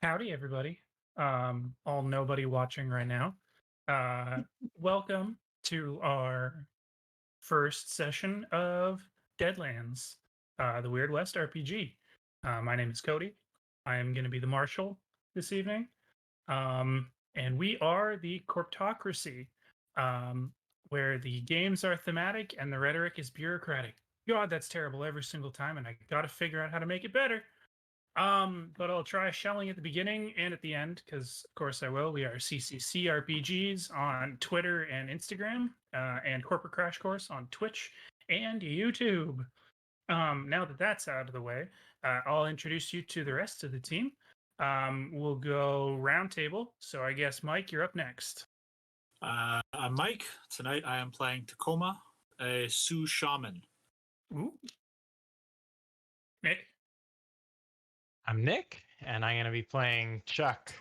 Howdy, everybody. All nobody watching right now. Uh, Welcome to our first session of Deadlands, the Weird West RPG. My name is Cody. I am going to be the marshal this evening. And we are the Corptocracy, um, where the games are thematic and the rhetoric is bureaucratic. God, that's terrible every single time, and I got to figure out how to make it better. But I'll try shelling at the beginning and at the end, because of course I will. We are CCC RPGs on Twitter and Instagram, and Corporate Crash Course on Twitch and YouTube. Now that that's out of the way, I'll introduce you to the rest of the team. We'll go roundtable. So I guess Mike, you're up next. I'm Mike. Tonight I am playing Tacoma, a Sioux shaman. Ooh. Nick. I'm Nick, and I'm going to be playing Chuck,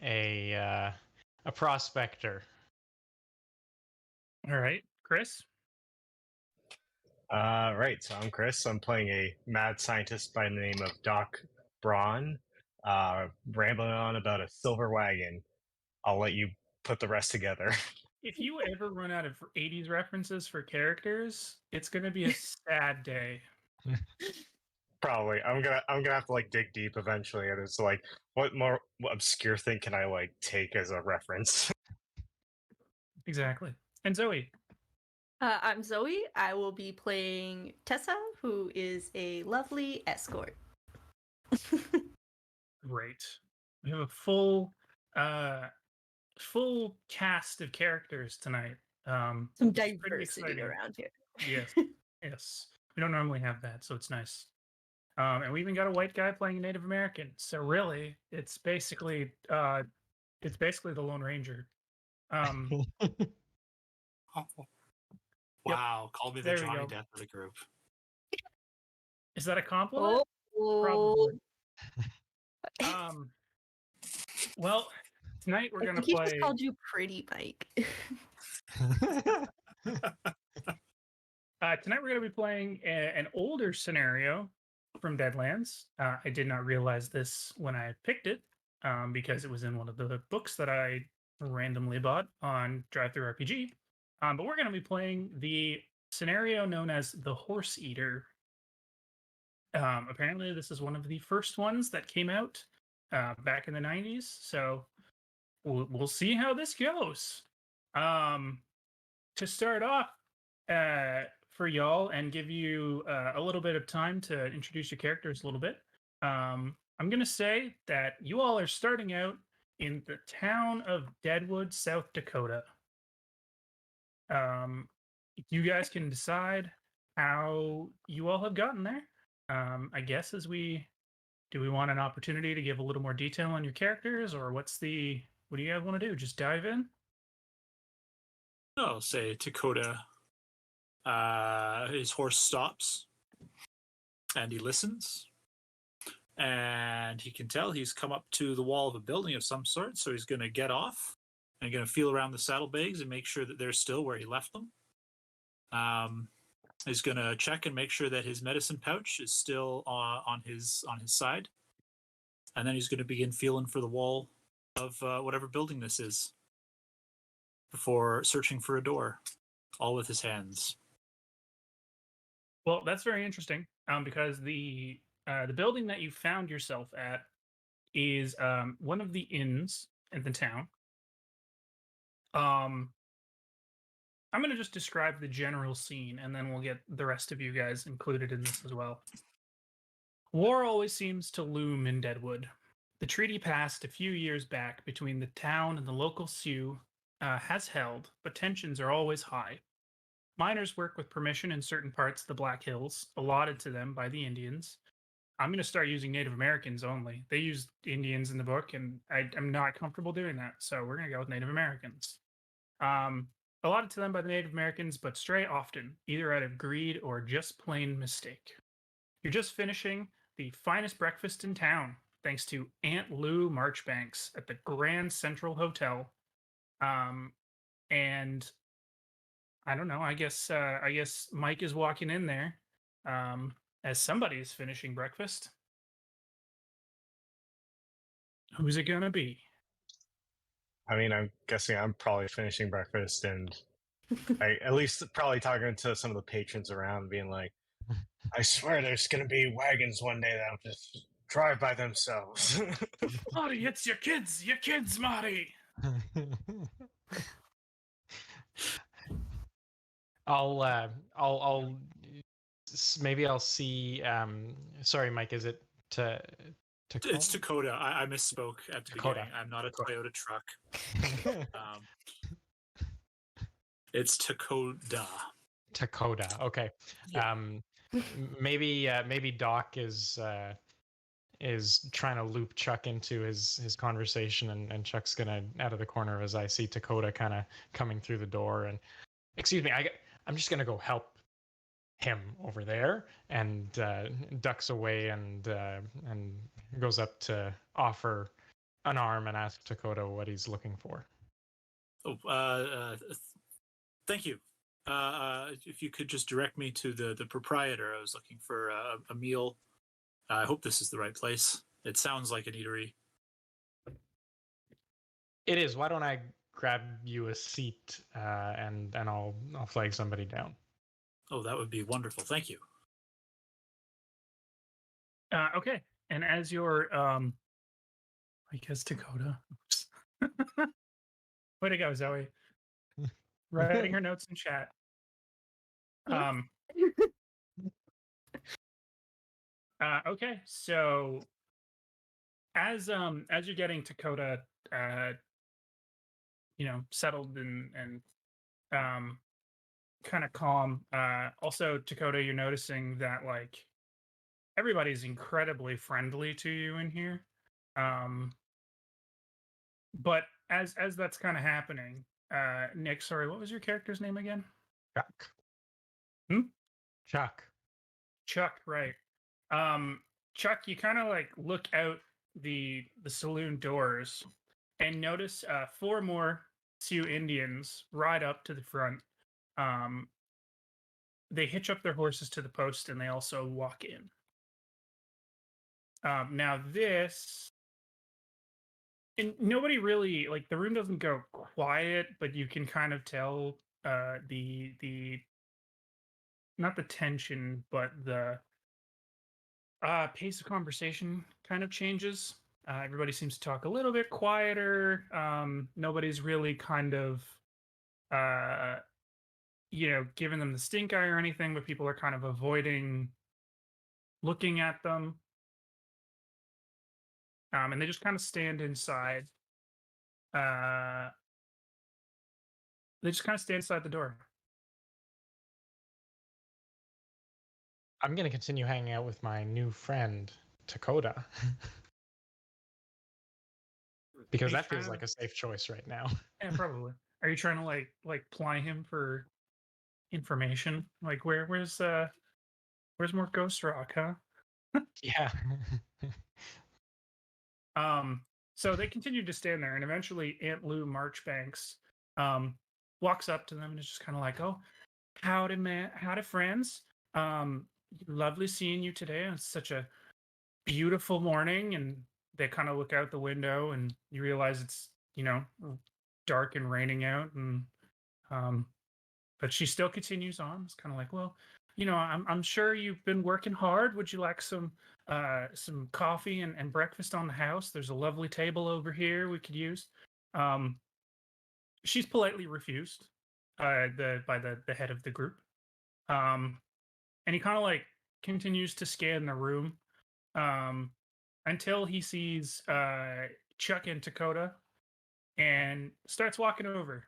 a prospector. All right, Chris. Right, so I'm Chris. I'm playing a mad scientist by the name of Doc Braun, rambling on about a silver wagon. I'll let you put the rest together. If you ever run out of 80s references for characters, it's going to be a sad day. Probably. I'm gonna have to dig deep eventually, and it's what more obscure thing can I take as a reference? Exactly. And Zoe. I'm Zoe. I will be playing Tessa, who is a lovely escort. Great. We have a full cast of characters tonight. Some diversity around here. Yes. Yes. We don't normally have that, so it's nice. And we even got a white guy playing a Native American. So really, it's basically the Lone Ranger. Wow, call me the Johnny Depp of the group. Is that a compliment? Oh. Probably. Well, tonight we're going to play. He just called you Pretty Mike. Tonight we're going to be playing an older scenario from Deadlands. I did not realize this when I picked it, because it was in one of the books that I randomly bought on DriveThruRPG. But we're going to be playing the scenario known as the Horse Eater. Apparently, this is one of the first ones that came out back in the 90s. So we'll see how this goes. To start off, for y'all and give you a little bit of time to introduce your characters a little bit, I'm going to say that you all are starting out in the town of Deadwood, South Dakota. You guys can decide how you all have gotten there. I guess do we want an opportunity to give a little more detail on your characters, or what do you guys want to do? Just dive in? I'll say Dakota, his horse stops and he listens, and he can tell he's come up to the wall of a building of some sort, so he's going to get off and going to feel around the saddlebags and make sure that they're still where he left them. He's going to check and make sure that his medicine pouch is still on his side, and then he's going to begin feeling for the wall of whatever building this is before searching for a door, all with his hands. Well, that's very interesting, because the building that you found yourself at is one of the inns in the town. I'm going to just describe the general scene, and then we'll get the rest of you guys included in this as well. War always seems to loom in Deadwood. The treaty passed a few years back between the town and the local Sioux has held, but tensions are always high. Miners work with permission in certain parts of the Black Hills, allotted to them by the Indians. I'm going to start using Native Americans only. They use Indians in the book, and I'm not comfortable doing that, so we're going to go with Native Americans. Allotted to them by the Native Americans, but stray often, either out of greed or just plain mistake. You're just finishing the finest breakfast in town, thanks to Aunt Lou Marchbanks at the Grand Central Hotel. And I don't know, I guess Mike is walking in there as somebody is finishing breakfast. Who's it gonna be? I mean, I'm guessing I'm probably finishing breakfast and at least probably talking to some of the patrons around, being like, I swear there's going to be wagons one day that'll just drive by themselves. Marty, it's your kids, Marty. I'll maybe I'll see. Sorry, Mike. Is it It's Dakota. I misspoke at the Dakota. beginning. I'm not a Toyota truck. It's Takoda. Dakota. Okay. Yeah. Maybe Doc is trying to loop Chuck into his conversation, and Chuck's gonna, out of the corner of his eye, see Dakota kind of coming through the door, and excuse me, I'm just gonna go help him over there, and ducks away and goes up to offer an arm and ask Dakota what he's looking for. Oh, thank you. If you could just direct me to the proprietor. I was looking for a meal. I hope this is the right place. It sounds like an eatery. It is. Why don't I grab you a seat, and I'll flag somebody down. Oh, that would be wonderful. Thank you. Okay, and as you're, I guess Dakota. Oops. Way to go, Zoe. Writing her notes in chat. Okay, so as you're getting Dakota, settled and kind of calm. Also, Dakota, you're noticing that like everybody's incredibly friendly to you in here. But as that's kind of happening, Nick, sorry, what was your character's name again? Chuck. Chuck. Chuck, right. Chuck, you kind of like look out the saloon doors and notice 4 more Sioux Indians ride up to the front. They hitch up their horses to the post and they also walk in. Now this, and nobody really, like, the room doesn't go quiet, but you can kind of tell the not the tension, but the pace of conversation kind of changes. Everybody seems to talk a little bit quieter. Nobody's really kind of giving them the stink eye or anything, but people are kind of avoiding looking at them. And they just kind of stand inside. They just kind of stand inside the door. I'm gonna continue hanging out with my new friend Dakota. Because that feels like a safe choice right now. Yeah, probably. Are you trying to like ply him for information? Like where's more ghost rock, huh? Yeah. So they continue to stand there, and eventually Aunt Lou Marchbanks walks up to them and is just kind of like, "Oh, howdy, man, howdy, friends. Lovely seeing you today. It's such a beautiful morning." And they kind of look out the window, and you realize it's dark and raining out, and but she still continues on. It's kind of like, well, I'm sure you've been working hard. Would you like some coffee and breakfast on the house? There's a lovely table over here we could use. She's politely refused by the head of the group. And he kind of like continues to scan the room until he sees Chuck and Dakota and starts walking over.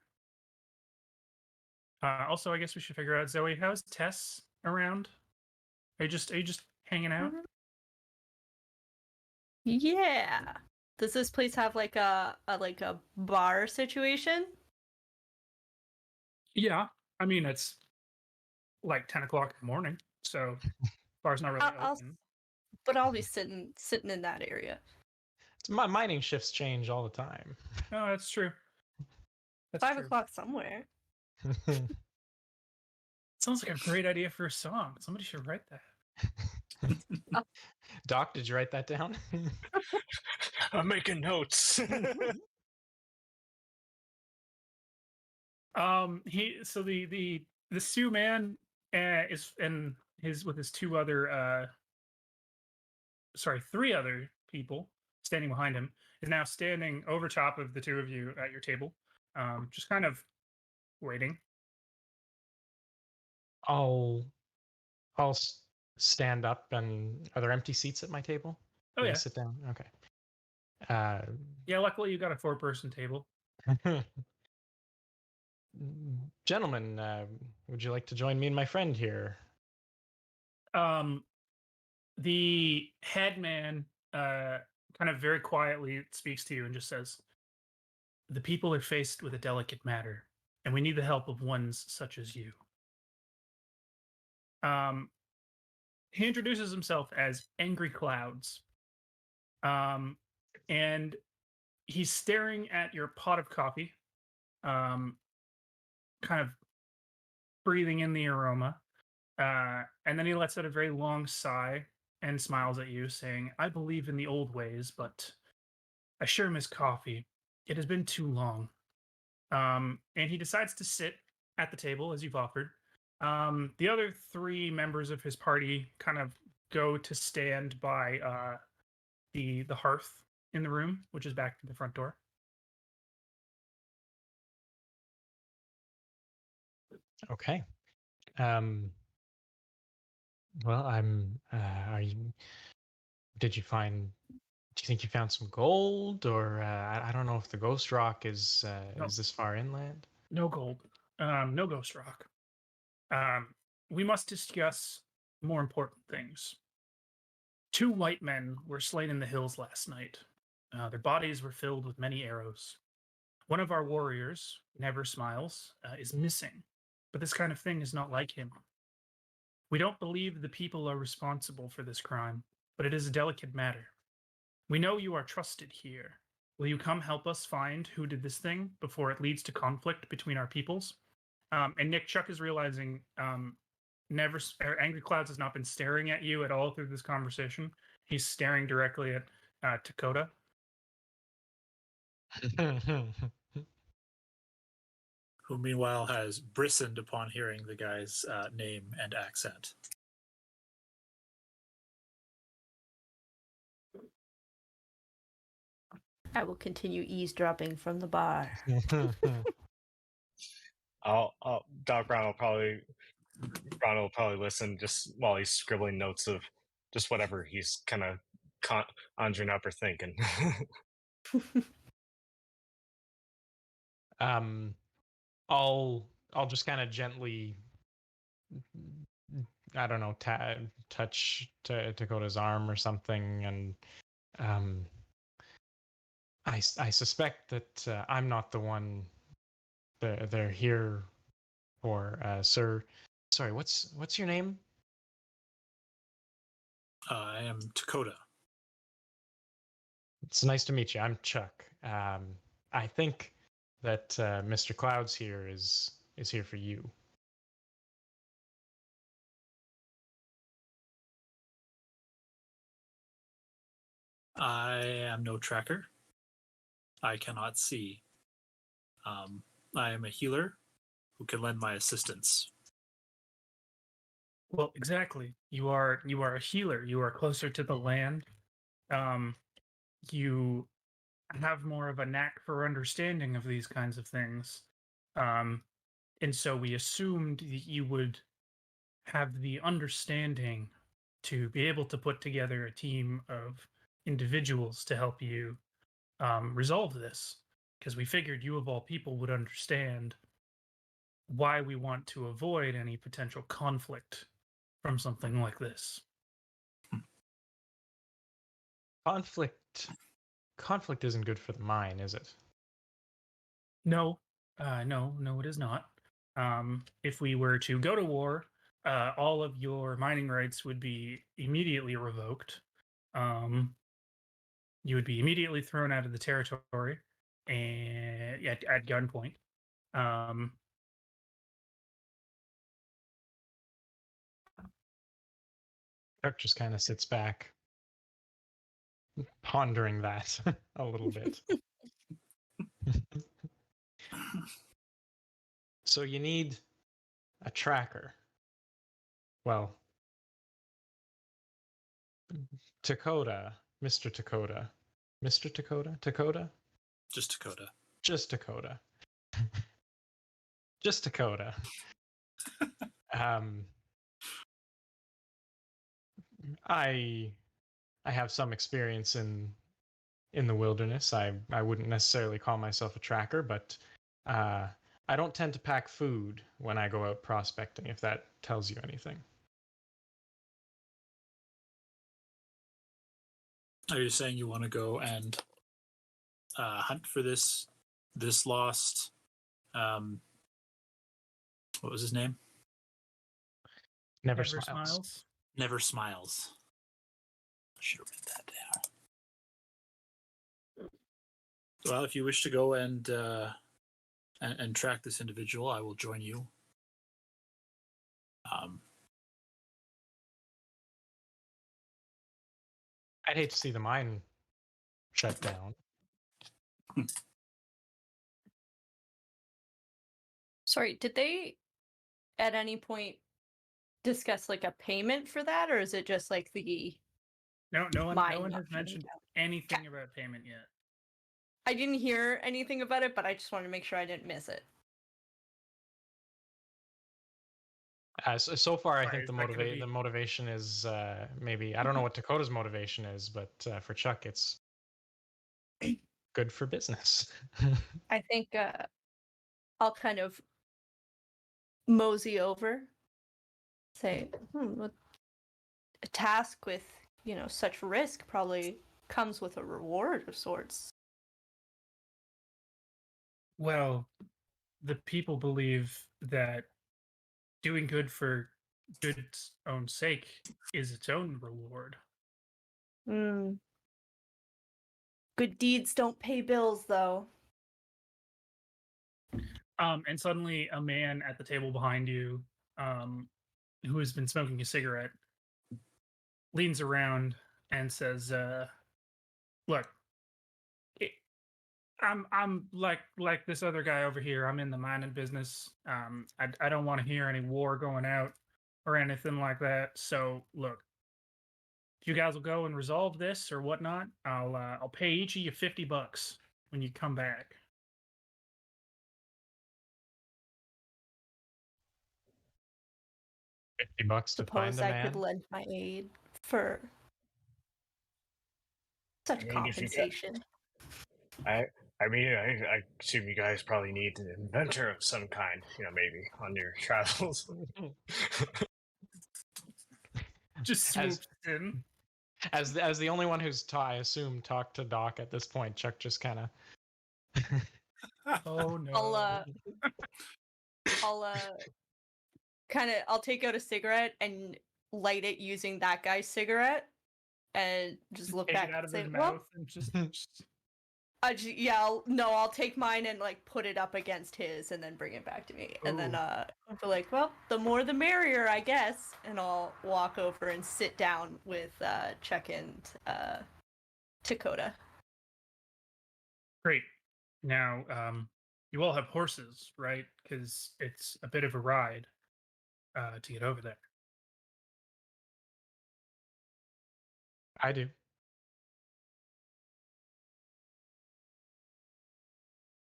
Also, I guess we should figure out, Zoe, how's Tess around? Are you just hanging out? Yeah. Does this place have like a bar situation? Yeah. I mean, it's like 10 o'clock in the morning, so bar's not really open. But I'll be sitting in that area. My mining shifts change all the time. No, that's true. That's 5 true. o'clock somewhere. Sounds like a great idea for a song. Somebody should write that. Doc, did you write that down? I'm making notes. The Sioux man is and his with his three other people standing behind him is now standing over top of the two of you at your table, just kind of waiting. I'll stand up, and are there empty seats at my table? Oh Can I yeah, sit down? Okay. Uh, yeah. Luckily, you got a 4-person table. Gentlemen, would you like to join me and my friend here? The head man kind of very quietly speaks to you and just says, "The people are faced with a delicate matter, and we need the help of ones such as you." Um, he introduces himself as Angry Clouds, and he's staring at your pot of coffee, um, kind of breathing in the aroma, and then he lets out a very long sigh and smiles at you, saying, "I believe in the old ways, but I sure miss coffee. It has been too long." And he decides to sit at the table as you've offered. The other three members of his party kind of go to stand by the hearth in the room, which is back to the front door. Okay. Well, are you? Did you find? Do you think you found some gold, or I don't know if the Ghost Rock No, is this far inland? no gold, no ghost rock. We must discuss more important things. 2 white men were slain in the hills last night. Their bodies were filled with many arrows. One of our warriors, Never Smiles, is missing, but this kind of thing is not like him. We don't believe the people are responsible for this crime, but it is a delicate matter. We know you are trusted here. Will you come help us find who did this thing before it leads to conflict between our peoples? And Nick Chuck is realizing Angry Clouds has not been staring at you at all through this conversation. He's staring directly at Dakota. Who meanwhile has briskened upon hearing the guy's name and accent. I will continue eavesdropping from the bar. Doc Brown will probably listen just while he's scribbling notes of just whatever he's kind of conjuring up or thinking. I'll just kind of gently, I don't know, touch Dakota's arm or something, and I suspect that I'm not the one they're here for, sir. Sorry, what's your name? I am Dakota. It's nice to meet you. I'm Chuck. I think that Mr. Clouds here is here for you. I am no tracker. I cannot see. I am a healer who can lend my assistance. Well, exactly. You are a healer. You are closer to the land. You have more of a knack for understanding of these kinds of things. And so we assumed that you would have the understanding to be able to put together a team of individuals to help you resolve this, because we figured you of all people would understand why we want to avoid any potential conflict from something like this. Conflict isn't good for the mine, is it? No, no, it is not. If we were to go to war, all of your mining rights would be immediately revoked. You would be immediately thrown out of the territory and at gunpoint. Um, Chuck just kind of sits back, pondering that a little bit. So you need a tracker. Well, Dakota, Mr. Dakota. Mr. Dakota? Dakota? Just Dakota. Just Dakota. Just Dakota. Um, I have some experience in the wilderness. I wouldn't necessarily call myself a tracker, but I don't tend to pack food when I go out prospecting, if that tells you anything. Are you saying you want to go and hunt for this lost? What was his name? Never, Never smiles. smiles. Never Smiles. I should have written that down. Well, if you wish to go and track this individual, I will join you. I'd hate to see the mine shut down. Sorry, did they at any point discuss like a payment for that, or is it just like the No one mine has not being mentioned down? anything about payment yet. I didn't hear anything about it, but I just wanted to make sure I didn't miss it. So far, I Why, think is the that gonna be- the motivation is maybe, I don't know what Dakota's motivation is, but for Chuck, it's good for business. I think I'll kind of mosey over, say, a task with, such risk probably comes with a reward of sorts. Well, the people believe that doing good for good's own sake is its own reward. Mm. Good deeds don't pay bills, though. And suddenly, a man at the table behind you, who has been smoking a cigarette, leans around and says, "Look, I'm like this other guy over here. I'm in the mining business. I don't want to hear any war going out or anything like that. So look, if you guys will go and resolve this or whatnot, I'll pay each of you $50 when you come back." $50 to find Suppose a I could man. lend my aid for such I mean, if you compensation. I mean, I assume you guys probably need an inventor of some kind, maybe on your travels. Just As- swoops in. As the only one who's I assume talked to Doc at this point, Chuck just kind of. Oh no. I'll take out a cigarette and light it using that guy's cigarette, and just look Take back it out and of say, his "Well, mouth and just I'll take mine and like put it up against his, and then bring it back to me, and then Ooh. I'll be like, well, the more the merrier, I guess." And I'll walk over and sit down with Chuck and Dakota. Great. Now, you all have horses, right? Because it's a bit of a ride to get over there. I do.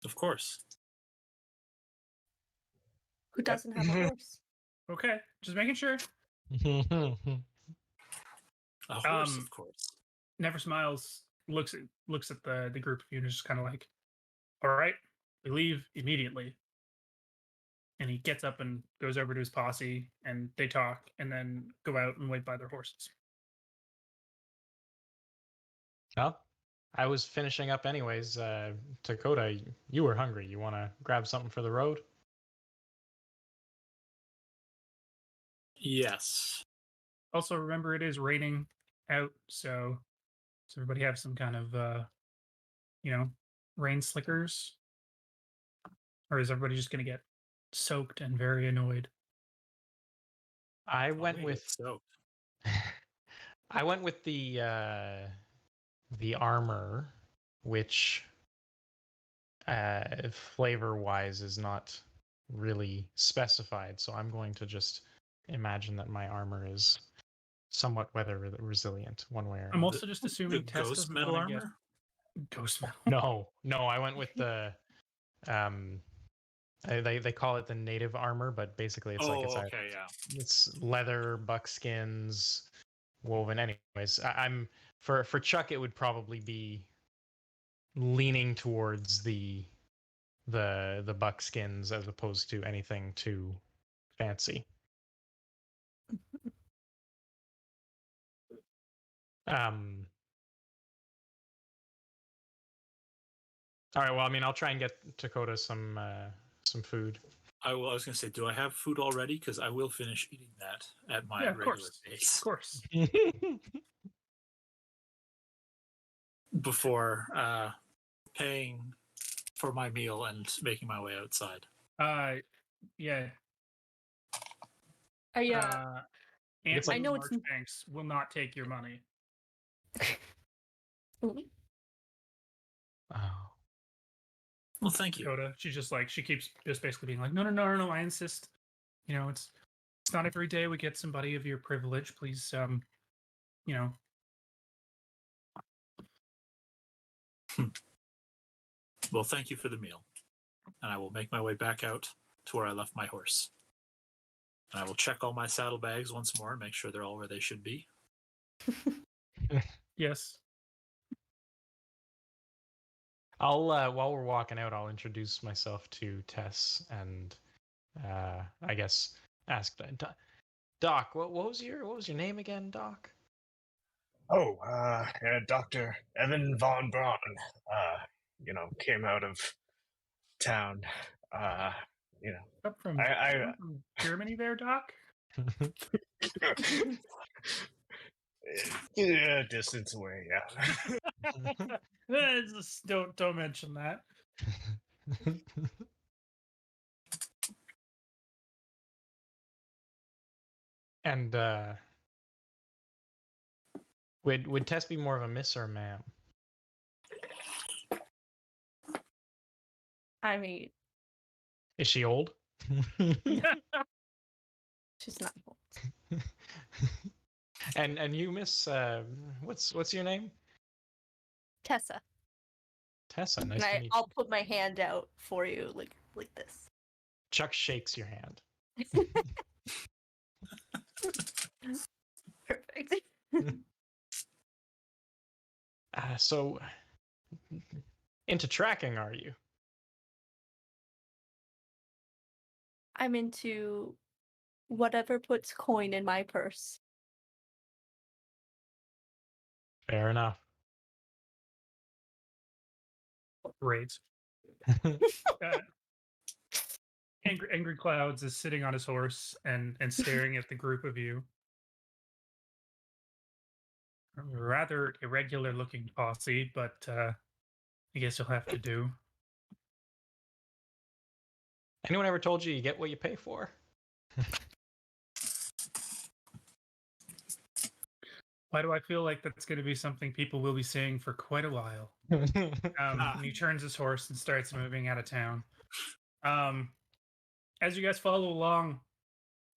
Of course. Who doesn't have a horse? Okay, just making sure. A horse, Um, of course. Never Smiles looks at the group of you and is just kind of like, "All right, we leave immediately." And he gets up and goes over to his posse, and they talk, and then go out and wait by their horses. Well, I was finishing up anyways. Dakota, you were hungry. You want to grab something for the road? Yes. Also, remember it is raining out, so does everybody have some kind of rain slickers, or is everybody just going to get soaked and very annoyed? I Oh, went we with get soaked. I went with the armor, which flavor wise is not really specified. So I'm going to just imagine that my armor is somewhat weather resilient, one way or I'm another. also just The assuming Tess ghost doesn't metal want to get armor? ghost metal. No, I went with the um they call it the native armor, but basically it's Oh, okay, yeah. it's leather, buckskins, woven. Anyways, I'm for Chuck it would probably be leaning towards the buckskins as opposed to anything too fancy. Um all right, well, I mean, I'll try and get Dakota some food. I was going to say, do I have food already? Because I will finish eating that at my Yeah, of regular course. Of pace course. before paying for my meal and making my way outside. Yeah. I It's like- I know it's Marchbanks will not take your money. Ooh. Oh. Well, thank you. Dakota, she's just like she keeps just basically being like, no, I insist. You know, it's not every day we get somebody of your privilege. Please, you know. Well, thank you for the meal. And I will make my way back out to where I left my horse. And I will check all my saddlebags once more and make sure they're all where they should be. Yes. I'll while we're walking out, I'll introduce myself to Tess and I guess ask Doc. What was your name again, Doc? Oh, Dr. Evan von Braun, came out of town. You know, Up from, I from Germany there, Doc? yeah, distance away, yeah. Just don't mention that. And would Tess be more of a miss or a ma'am? I mean, Is she old? she's not old. And you, Miss what's your name? Tessa. Tessa. Nice And to meet I'll you. put my hand out for you like this. Chuck shakes your hand. Perfect. So into tracking, are you? I'm into whatever puts coin in my purse. Fair enough. Great. Angry Clouds is sitting on his horse and staring at the group of you. Rather irregular looking posse, but I guess you'll have to do. Anyone ever told you get what you pay for? Why do I feel like that's going to be something people will be saying for quite a while? And he turns his horse and starts moving out of town. As you guys follow along,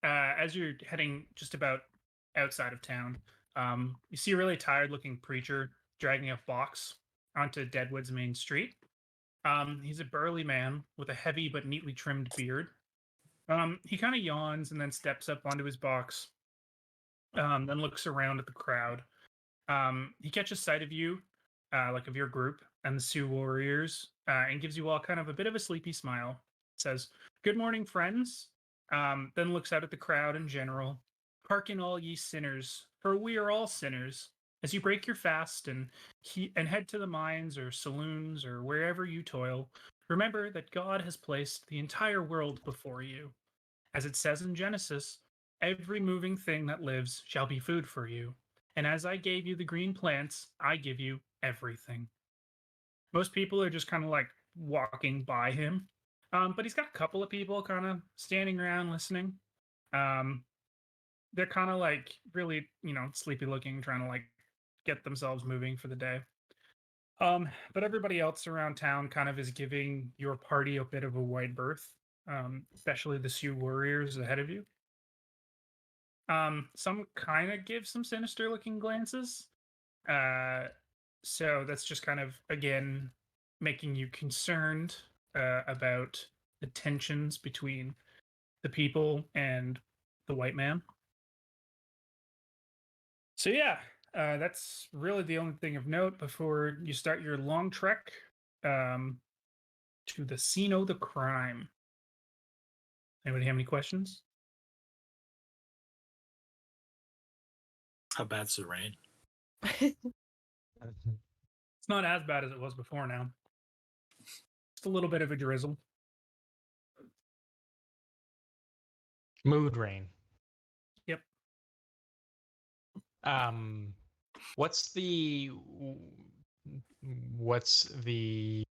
as you're heading just about outside of town, you see a really tired-looking preacher dragging a box onto Deadwood's main street. He's a burly man with a heavy but neatly trimmed beard. He kind of yawns and then steps up onto his box, then looks around at the crowd. He catches sight of you, like of your group and the Sioux warriors, and gives you all kind of a bit of a sleepy smile. Says, "Good morning, friends." Then looks out at the crowd in general. "Hearken, all ye sinners, for we are all sinners. As you break your fast and head to the mines or saloons or wherever you toil, remember that God has placed the entire world before you. As it says in Genesis, every moving thing that lives shall be food for you. And as I gave you the green plants, I give you everything." Most people are just kind of like walking by him. But he's got a couple of people kind of standing around listening. they're kind of like really, sleepy looking, trying to like get themselves moving for the day. But everybody else around town kind of is giving your party a bit of a wide berth, especially the Sioux warriors ahead of you. Some kind of give some sinister looking glances. Uh, so that's just kind of again making you concerned about the tensions between the people and the white man. So yeah, that's really the only thing of note before you start your long trek um, to the scene of the crime. Anybody have any questions? How bad's the rain? It's not as bad as it was before now. Just a little bit of a drizzle. Mood rain. Yep. What's the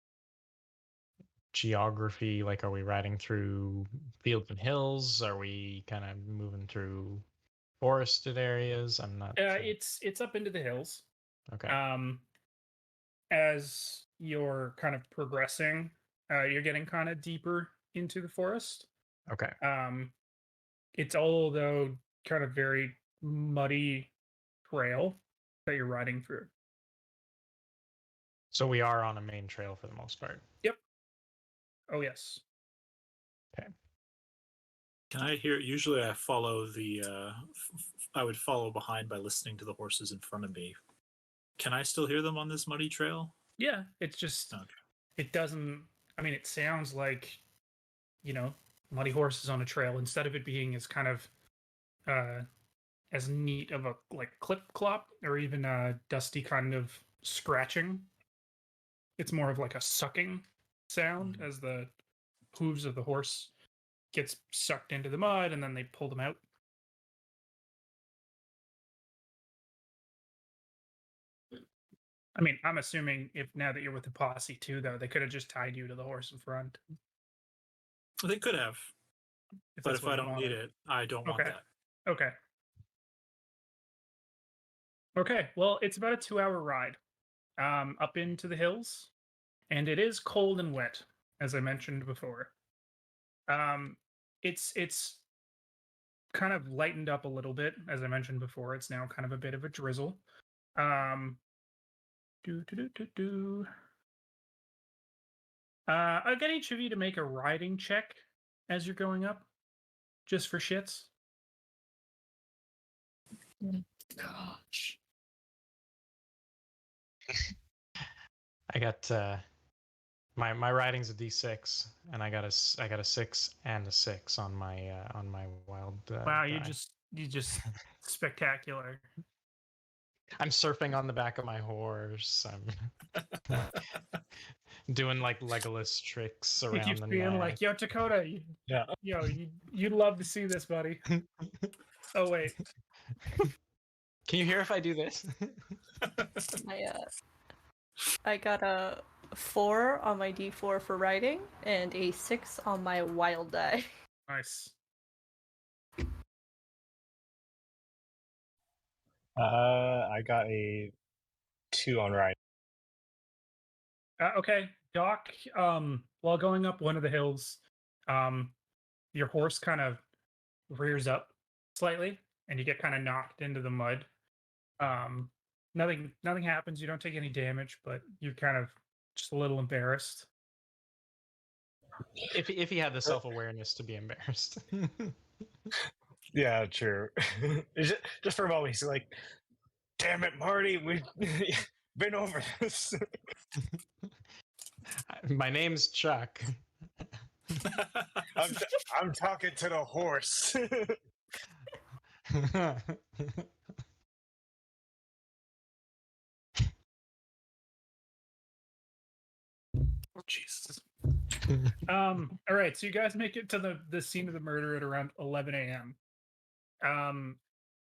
geography like? Are we riding through fields and hills? Are we kind of moving through forested areas? I'm not sure. It's up into the hills. Okay. As you're kind of progressing, you're getting kind of deeper into the forest. Okay. It's all though kind of very muddy trail that you're riding through. So we are on a main trail for the most part. Yep. Oh yes. Okay. Can I hear? Usually, I follow the. I would follow behind by listening to the horses in front of me. Can I still hear them on this muddy trail? Yeah, it's just Okay. it doesn't. I mean, it sounds like muddy horses on a trail instead of it being as kind of as neat of a like clip clop or even a dusty kind of scratching. It's more of like a sucking sound as the hooves of the horse gets sucked into the mud and then they pull them out. I mean, I'm assuming if now that you're with the posse too, though, they could have just tied you to the horse in front. They could have, but that's if what I you don't wanted. need it, I don't want Okay. that. Okay. Okay. Well, it's about a 2-hour ride up into the hills, and it is cold and wet, as I mentioned before. It's kind of lightened up a little bit, as I mentioned before. It's now kind of a bit of a drizzle. I'll get each of you to make a riding check as you're going up, just for shits. Gosh. I got my rating's a D6, and I got a 6 and a 6 on my wild. Wow, die. you just spectacular. I'm surfing on the back of my horse. I'm doing like Legolas tricks He around keeps the being neck. like, "Yo, Dakota, Yeah. you'd love to see this, buddy." Oh wait, Can you hear if I do this? I got a 4 on my D4 for writing and a 6 on my wild die. nice. I got a 2 on ride. Okay, Doc. While going up one of the hills, your horse kind of rears up slightly, and you get kind of knocked into the mud. Nothing happens. You don't take any damage, but you're kind of just a little embarrassed. If he had the self-awareness to be embarrassed. Yeah, true. Just for a moment, he's like, "Damn it, Marty, we've been over this." My name's Chuck. I'm talking to the horse. Oh, Jesus. All right, so you guys make it to the scene of the murder at around 11 a.m.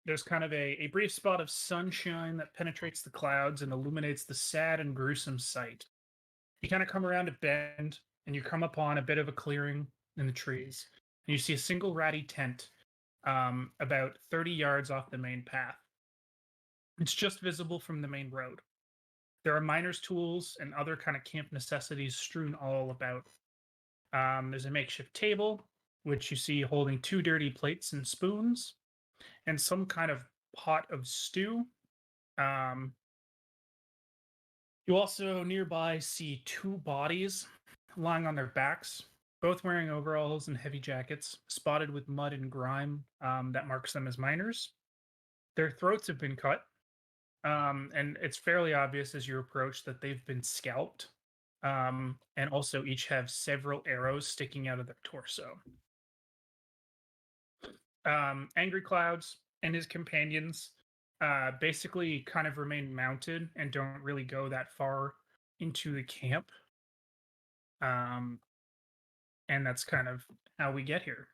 There's kind of a brief spot of sunshine that penetrates the clouds and illuminates the sad and gruesome sight. You kind of come around a bend and you come upon a bit of a clearing in the trees. And you see a single ratty tent about 30 yards off the main path. It's just visible from the main road. There are miners' tools and other kind of camp necessities strewn all about. There's a makeshift table, which you see holding 2 dirty plates and spoons, and some kind of pot of stew. You also nearby see 2 bodies lying on their backs, both wearing overalls and heavy jackets, spotted with mud and grime that marks them as miners. Their throats have been cut, and it's fairly obvious as you approach that they've been scalped, and also each have several arrows sticking out of their torso. Angry Clouds and his companions basically kind of remain mounted and don't really go that far into the camp. And that's kind of how we get here.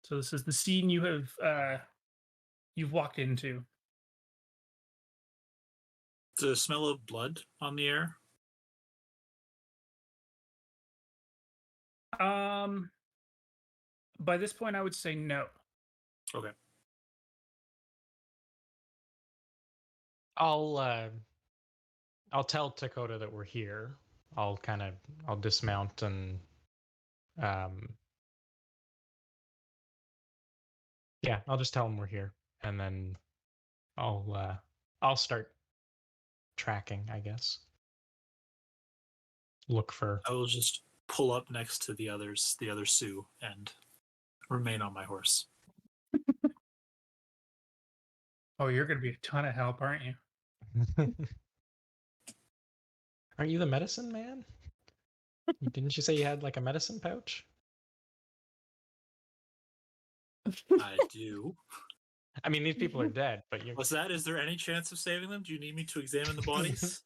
So this is the scene you've walked into. The smell of blood on the air. By this point, I would say no. Okay. I'll tell Dakota that we're here. I'll dismount and yeah, I'll just tell him we're here, and then I'll start tracking, I guess. Look for. I will just pull up next to the other Sioux, and remain on my horse. Oh, you're going to be a ton of help, aren't you? Aren't you the medicine man? Didn't you say you had like a medicine pouch? I do. I mean, these people are dead, but you. What's that? Is there any chance of saving them? Do you need me to examine the bodies?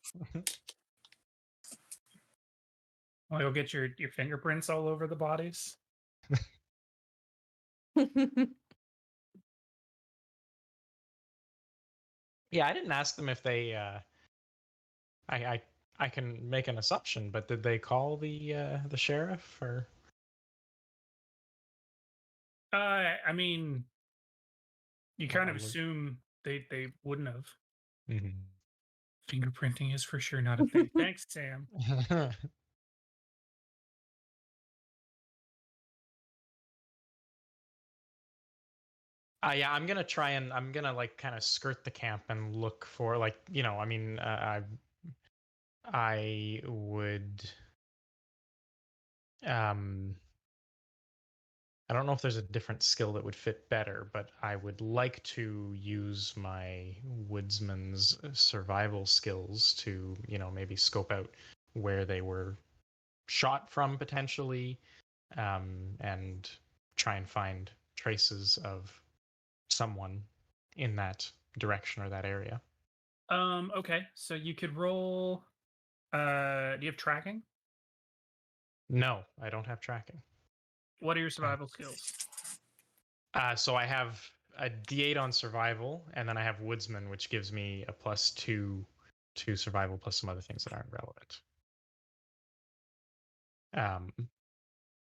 Well, you'll get your fingerprints all over the bodies. Yeah, I didn't ask them if they. I can make an assumption, but did they call the sheriff or? I mean, you kind of Probably. assume they wouldn't have. Mm-hmm. Fingerprinting is for sure not a thing. Thanks, Sam. Yeah, I'm gonna like kind of skirt the camp and look for like, I mean, I would, I don't know if there's a different skill that would fit better, but I would like to use my woodsman's survival skills to, maybe scope out where they were shot from potentially, and try and find traces of someone in that direction or that area. Okay, so you could roll. Do you have tracking? No, I don't have tracking. What are your survival skills? So I have a D8 on survival, and then I have woodsman, which gives me a +2 to survival plus some other things that aren't relevant.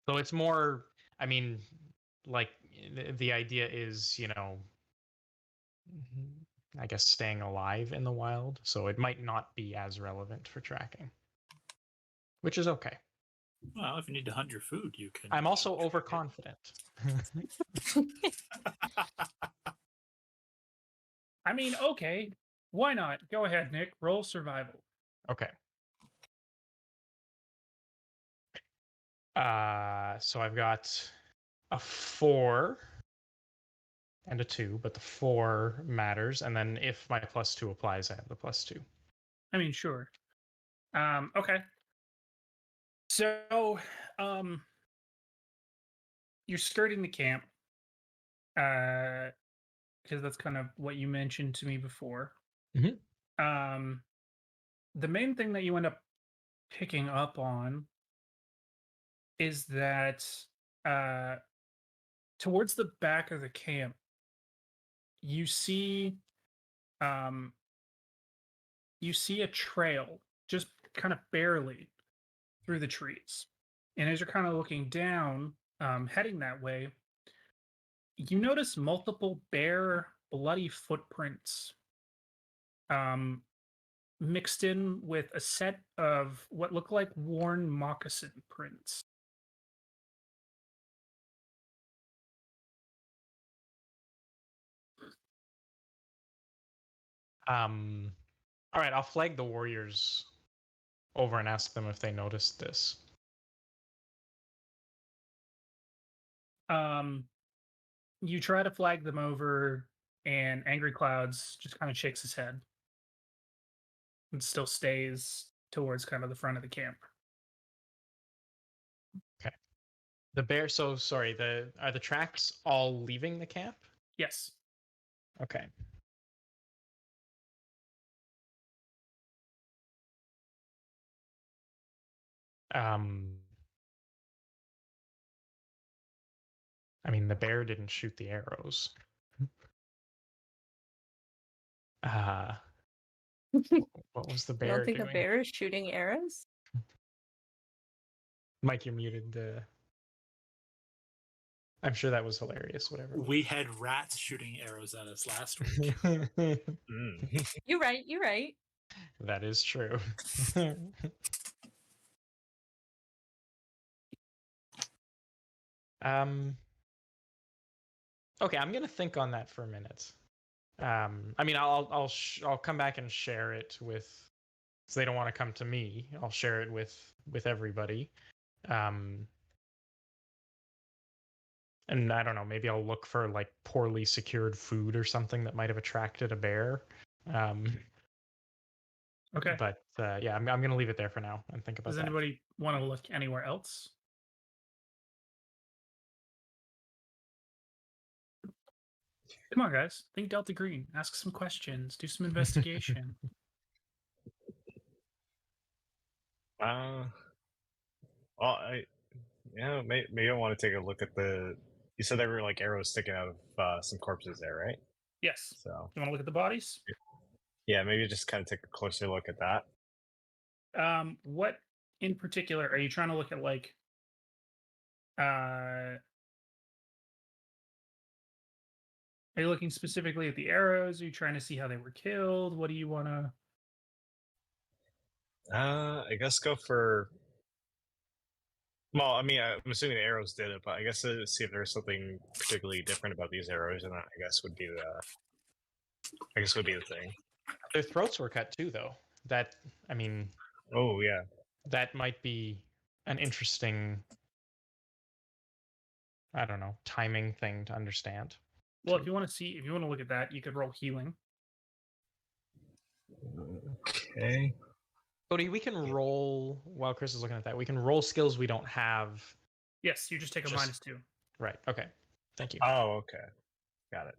So it's more, I mean, like the idea is, I guess staying alive in the wild. So it might not be as relevant for tracking, which is okay. Well, if you need to hunt your food, you can. I'm also overconfident. I mean, okay. Why not? Go ahead, Nick. Roll survival. Okay. So I've got a 4 and a 2, but the 4 matters. And then if my +2 applies, I have the +2. I mean, sure. Okay. So, you're skirting the camp, because that's kind of what you mentioned to me before. Mm-hmm. The main thing that you end up picking up on is that towards the back of the camp, you see a trail just kind of barely through the trees. And as you're kind of looking down, heading that way, you notice multiple bare, bloody footprints mixed in with a set of what look like worn moccasin prints. All right, I'll flag the warriors over and ask them if they noticed this. You try to flag them over, and Angry Clouds just kind of shakes his head and still stays towards kind of the front of the camp. Okay. The bear. So sorry. Are the tracks all leaving the camp? Yes. Okay. I mean, the bear didn't shoot the arrows. What was the I bear don't think doing? the bear is shooting arrows. Mike, you're muted. I'm sure that was hilarious. Whatever. We had rats shooting arrows at us last week. Mm. You're right. You're right. That is true. Okay, I'm gonna think on that for a minute. I mean, I'll come back and share it with. So they don't want to come to me. I'll share it with everybody. And I don't know. Maybe I'll look for like poorly secured food or something that might have attracted a bear. Okay. But yeah, I'm gonna leave it there for now and think about Does that. anybody want to look anywhere else? Come on, guys. Think Delta Green. Ask some questions. Do some investigation. Well, maybe I want to take a look at the. You said there were like arrows sticking out of some corpses there, right? Yes. So You want to look at the bodies? yeah, maybe just kind of take a closer look at that. What in particular are you trying to look at? Like, are you looking specifically at the arrows? Are you trying to see how they were killed? What do you want to? I guess go for. Well, I mean, I'm assuming the arrows did it, but I guess to see if there's something particularly different about these arrows, and that I guess would be the thing. Their throats were cut too, though. That I mean, Oh yeah. that might be an interesting, I don't know, timing thing to understand. Well, if you want to look at that, you could roll healing. Okay. Cody, we can roll while Chris is looking at that. We can roll skills we don't have. Yes, you just take a Just- -2. Right. Okay. Thank you. Oh, okay. Got it.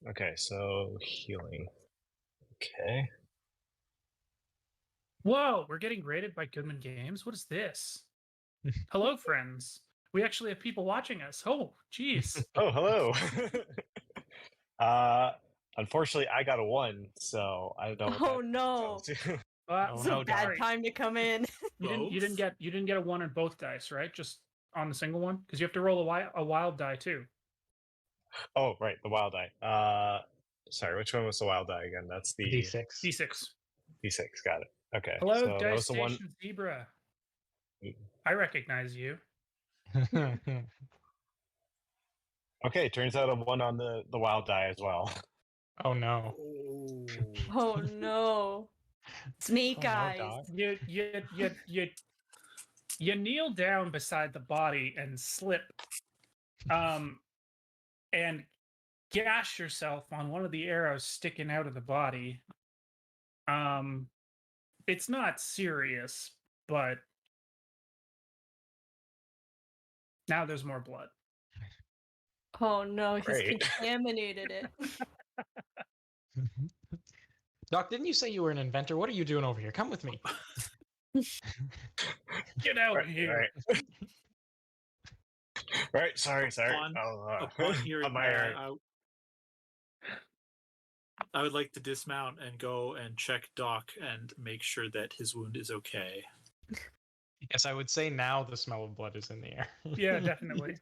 Okay, so healing. Okay. Whoa, we're getting graded by Goodman Games. What is this? Hello, friends. We actually have people watching us. Oh, jeez. Oh, hello. Unfortunately, I got a 1, so I don't know. What Oh that no! tells you. Oh, It's no, a bad sorry. time to come in. You didn't get a 1 on both dice, right? Just on the single one, because you have to roll a wild die too. Oh, right, the wild die. Sorry, which one was the wild die again? That's the D6. D6. D6. Got it. Okay. Hello, so that Dice was the one. Station Zebra. I recognize you. Okay, turns out a 1 on the wild die as well. Oh no. Oh no! Snake Oh, no, eyes. Doc. You kneel down beside the body and slip, and gash yourself on one of the arrows sticking out of the body. It's not serious, but now there's more blood. Oh no! He's Great. contaminated it. Doc, didn't you say you were an inventor? What are you doing over here? Come with me. Get out Right, here. right. Sorry. Upon hearing on my that, errand. I would like to dismount and go and check Doc and make sure that his wound is okay. Yes, I would say now the smell of blood is in the air. Yeah, definitely.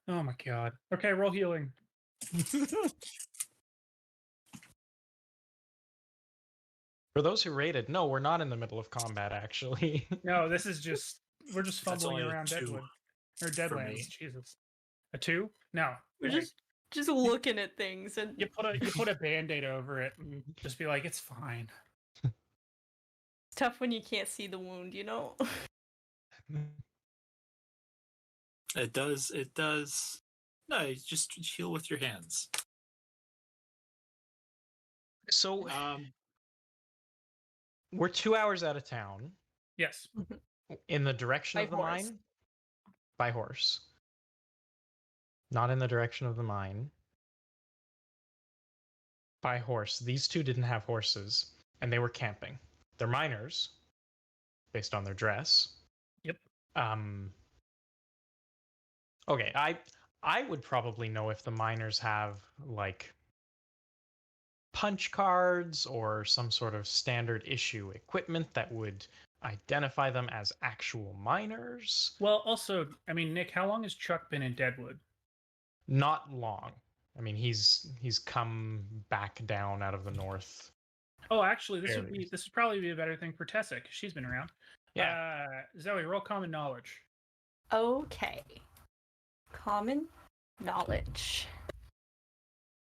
Oh my god. Okay, roll healing. For those who rated, no, we're not in the middle of combat, actually. No, this is just we're just That's fumbling only a around 2 Deadwood or for Deadlands. me. Jesus, a 2? No, We're like, just looking at things and you put a band-aid over it and just be like, it's fine. it's tough when you can't see the wound, you know? It does. It does. No, you just heal with your hands. So Um, we're 2 hours out of town Yes. in the direction By of the horse. mine. By horse. Not in the direction of the mine. By horse. These two didn't have horses, and they were camping. They're miners, based on their dress. Yep. Okay, I would probably know if the miners have like punch cards or some sort of standard issue equipment that would identify them as actual miners. Well, also, I mean, Nick, how long has Chuck been in Deadwood? Not long. I mean, he's come back down out of the north. Oh, actually, this Barely. would probably be a better thing for Tessa, 'cause she's been around. Yeah. Zoe, roll common knowledge. Okay. Common knowledge.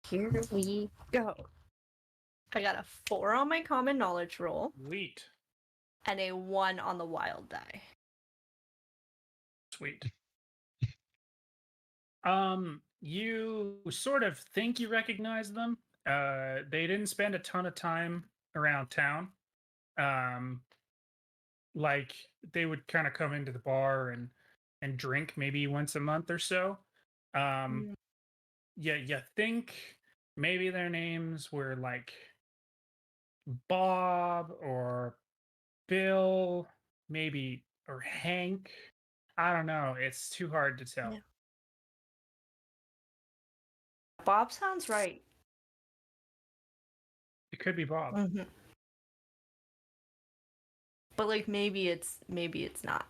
Here we go. I got a 4 on my common knowledge roll Sweet. and a 1 on the wild die. Sweet. You sort of think you recognize them. They didn't spend a ton of time around town. Like they would kind of come into the bar and drink maybe once a month or so. Yeah, you think maybe their names were like Bob or Bill, maybe, or Hank. I don't know. It's too hard to tell. Yeah. Bob sounds right. It could be Bob. But like maybe it's not.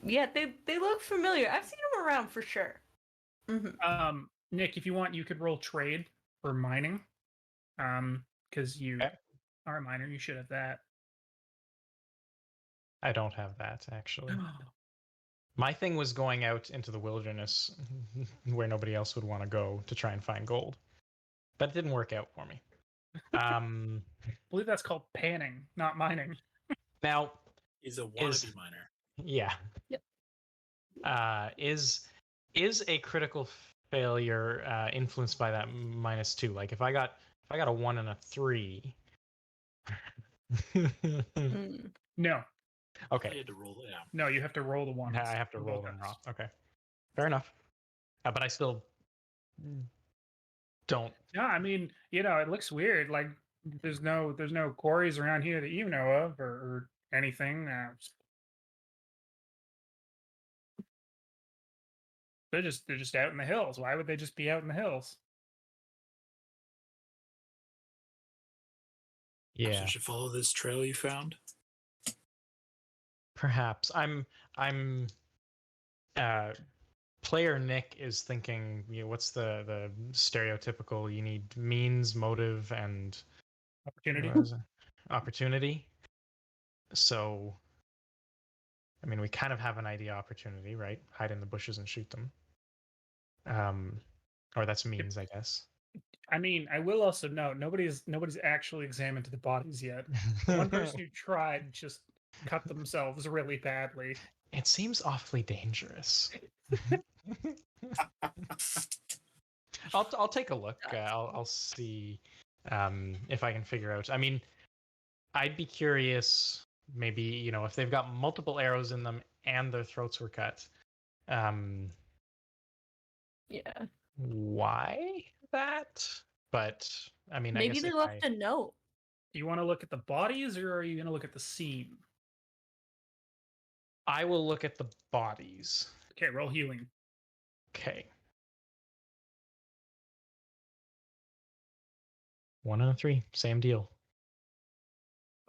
Yeah, they look familiar. I've seen them around for sure. Nick, if you want, you could roll trade for mining. Because you Okay. are a miner, you should have that. I don't have that actually. My thing was going out into the wilderness where nobody else would want to go to try and find gold. But it didn't work out for me. I believe that's called panning, not mining. Now, he's a wannabe miner. yeah. Yep. Is a critical failure influenced by that -2? Like if I got a 1 and a 3. No. I Okay. had to roll it out. No, you have to roll the ones. I have to for roll both them dice. wrong. Okay. Fair enough. But I still don't. Yeah, I mean, it looks weird. Like there's no quarries around here that you know of or anything. They're just out in the hills. Why would they just be out in the hills? So Yeah. you should follow this trail you found. Perhaps player Nick is thinking, what's the stereotypical, you need means, motive, and Opportunity. what was it? Opportunity. So I mean, we kind of have an idea opportunity, right? Hide in the bushes and shoot them. Or that's means, I guess. I mean, I will also note nobody's actually examined the bodies yet. One person who tried just cut themselves really badly. It seems awfully dangerous. I'll take a look. I'll see if I can figure out. I mean, I'd be curious. Maybe if they've got multiple arrows in them and their throats were cut. Yeah. Why that? But I mean, Maybe I guess they left a note. Do you want to look at the bodies or are you going to look at the scene? I will look at the bodies. Okay, roll healing. Okay. 1 and a 3, same deal.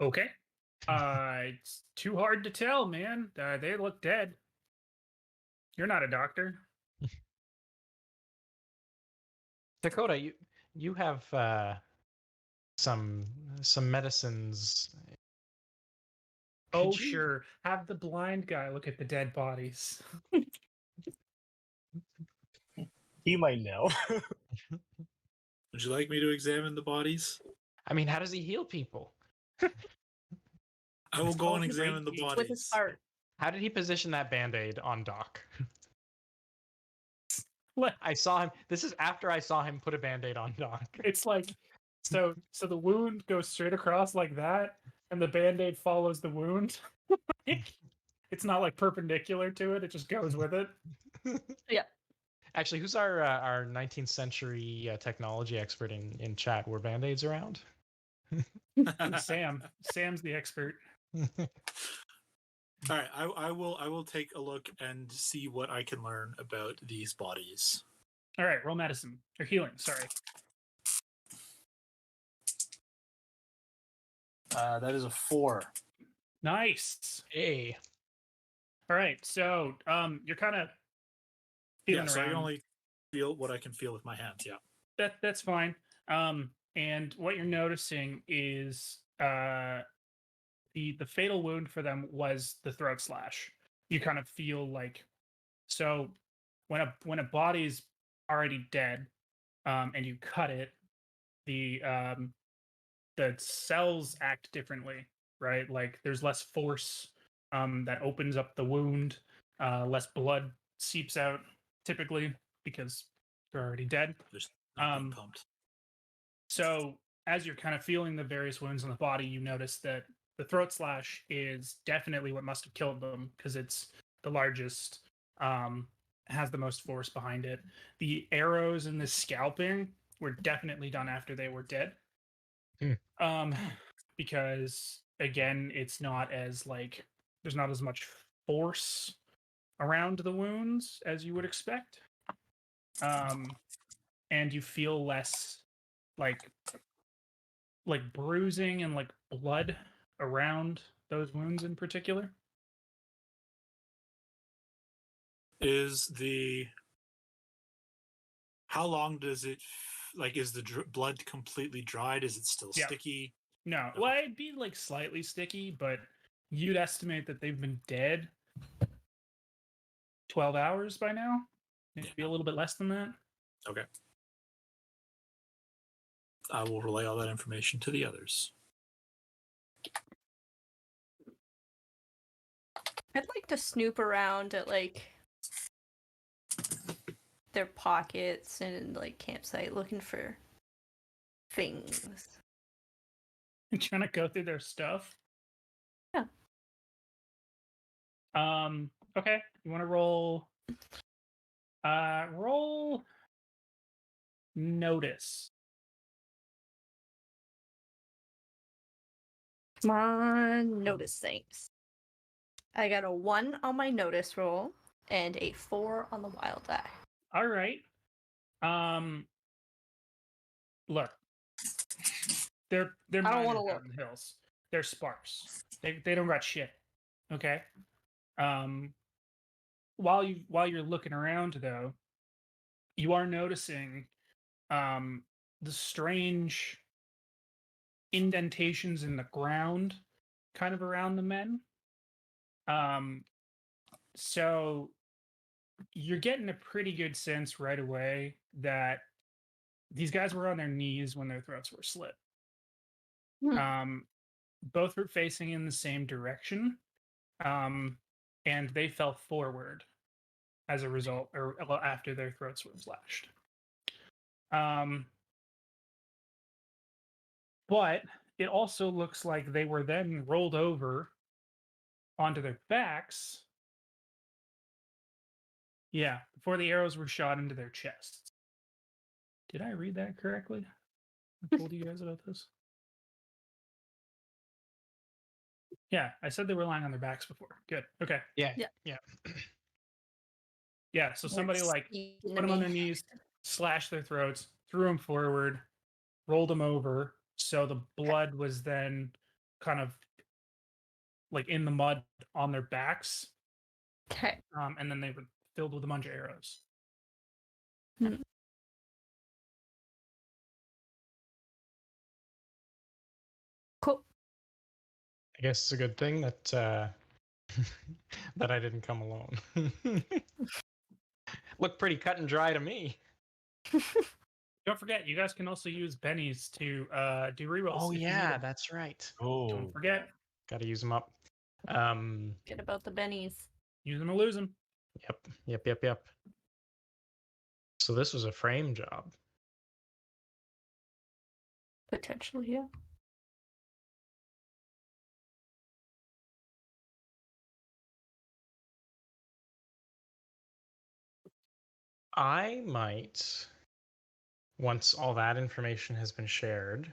Okay. It's too hard to tell, man. They look dead. You're not a doctor. Dakota, you have some medicines. Oh, Could you- sure. Have the blind guy look at the dead bodies. He might know. Would you like me to examine the bodies? I mean, how does he heal people? I will It's go called and examine the Reiki. bodies. with his heart. How did he position that band-aid on Doc? What? I saw him. This is after I saw him put a band-aid on Doc. It's like so the wound goes straight across like that, and the band-aid follows the wound. It's not like perpendicular to it, it just goes with it. Yeah. Actually, who's our 19th century technology expert in chat? Were band-aids around? Sam. Sam's the expert. All right, I will take a look and see what I can learn about these bodies. All right, roll medicine or healing. Sorry. That is a 4. Nice. Hey. All right, so you're kind of Yeah, feeling so I around. can only feel what I can feel with my hands. Yeah. That's fine. And what you're noticing is the fatal wound for them was the throat slash. You kind of feel like so when a body's already dead, and you cut it, the cells act differently, right? Like there's less force that opens up the wound, less blood seeps out typically because they're already dead. There's not being Um, pumped. So as you're kind of feeling the various wounds on the body, you notice that the throat slash is definitely what must have killed them because it's the largest, has the most force behind it. The arrows and the scalping were definitely done after they were dead. Hmm. Because again, it's not as like there's not as much force around the wounds as you would expect. And you feel less like bruising and like blood around those wounds in particular. Is the how long does it like? Is the blood completely dried? Is it still Yeah. sticky? No, Okay. well, it'd be like slightly sticky, but you'd estimate that they've been dead 12 hours by now. Maybe Yeah. a little bit less than that. Okay. I will relay all that information to the others. I'd like to snoop around at like their pockets and like campsite looking for things. Trying to go through their stuff. Yeah. Okay. You want to roll roll notice. Come on, notice things. I got a 1 on my notice roll and a 4 on the wild die. All right. Look. They're I don't wanna miners out look. in the hills. They're sparse. They don't got shit. Okay. While you're looking around though, you are noticing the strange indentations in the ground kind of around the men. So you're getting a pretty good sense right away that these guys were on their knees when their throats were slit. Hmm. Both were facing in the same direction, and they fell forward as a result, or well, after their throats were slashed. But it also looks like they were then rolled over onto their backs. Yeah, before the arrows were shot into their chests. Did I read that correctly? I told you guys about this. Yeah, I said they were lying on their backs before. Good. Okay. Yeah. Yeah. Yeah. Yeah, so somebody like put them on their knees, slashed their throats, threw them forward, rolled them over, so the blood was then kind of like in the mud on their backs, Okay. and then they would filled with a bunch of arrows. Cool. I guess it's a good thing that that I didn't come alone. Looked pretty cut and dry to me. Don't forget, you guys can also use bennies to do rerolls. Oh if you need yeah, them. that's right. Oh, Don't forget, Got to use them up. Forget about the bennies. use them or lose them. Yep. So this was a frame job. Potentially, yeah. I might, once all that information has been shared,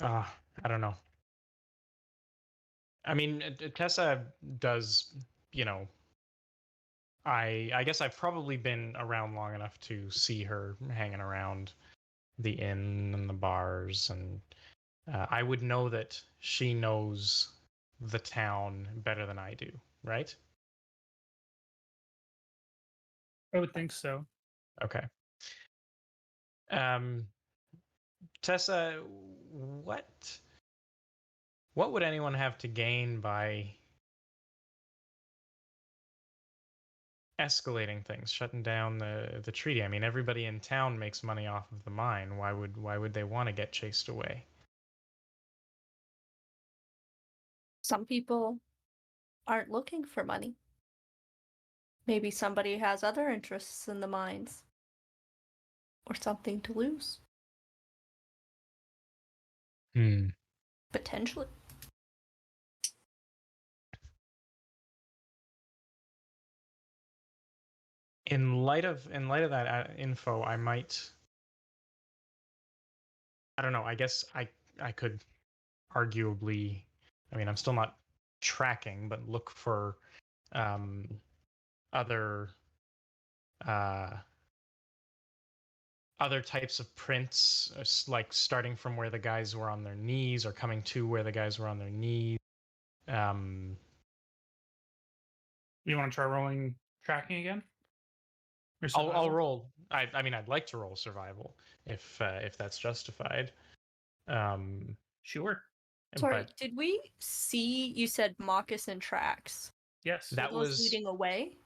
I don't know. I mean, Tessa does, you know, I guess I've probably been around long enough to see her hanging around the inn and the bars, and I would know that she knows the town better than I do, right? I would think so. Okay. Tessa, what would anyone have to gain by escalating things, shutting down the treaty? I mean, everybody in town makes money off of the mine. Why would they want to get chased away? Some people aren't looking for money. Maybe somebody has other interests in the mines. Or something to lose. Potentially. In light of that info, I might. I don't know. I guess I could arguably. I mean, I'm still not tracking, but look for other other types of prints, like starting from where the guys were on their knees, or coming to where the guys were on their knees. You want to try rolling tracking again? Or I'll survival? roll. I mean, I'd like to roll survival if that's justified. Sure. Sorry, But did we see, you said moccasin tracks? Yes. Were that those was leading away?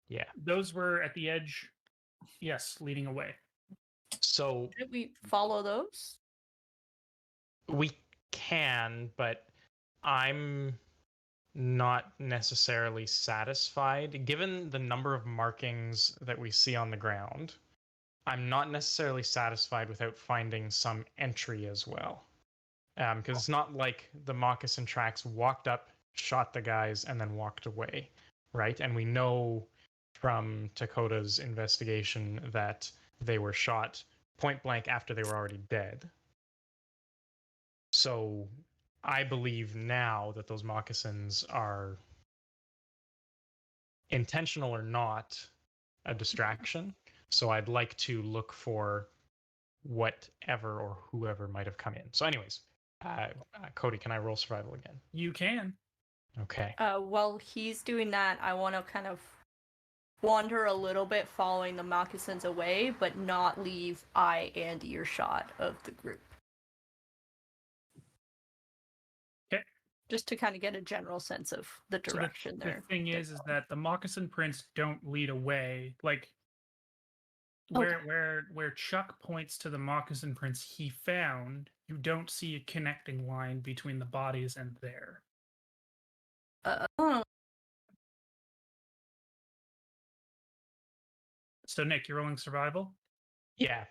yeah. Those were at the edge. Yes, leading away. So Did we follow those? we can, but I'm not necessarily satisfied. Given the number of markings that we see on the ground, I'm not necessarily satisfied without finding some entry as well. Because it's not like the moccasin tracks walked up, shot the guys, and then walked away, right? And we know from Takota's investigation that they were shot point blank after they were already dead. So I believe now that those moccasins are, intentional or not, a distraction. So I'd like to look for whatever or whoever might have come in. So anyways, Cody, can I roll survival again? You can. Okay. While he's doing that, I want to kind of wander a little bit following the moccasins away, but not leave eye and earshot of the group. Okay. Just to kind of get a general sense of the So direction the thing is that the moccasin prints don't lead away. Like where Chuck points to the moccasin prints he found, you don't see a connecting line between the bodies and there. So Nick, you're rolling survival? Yeah.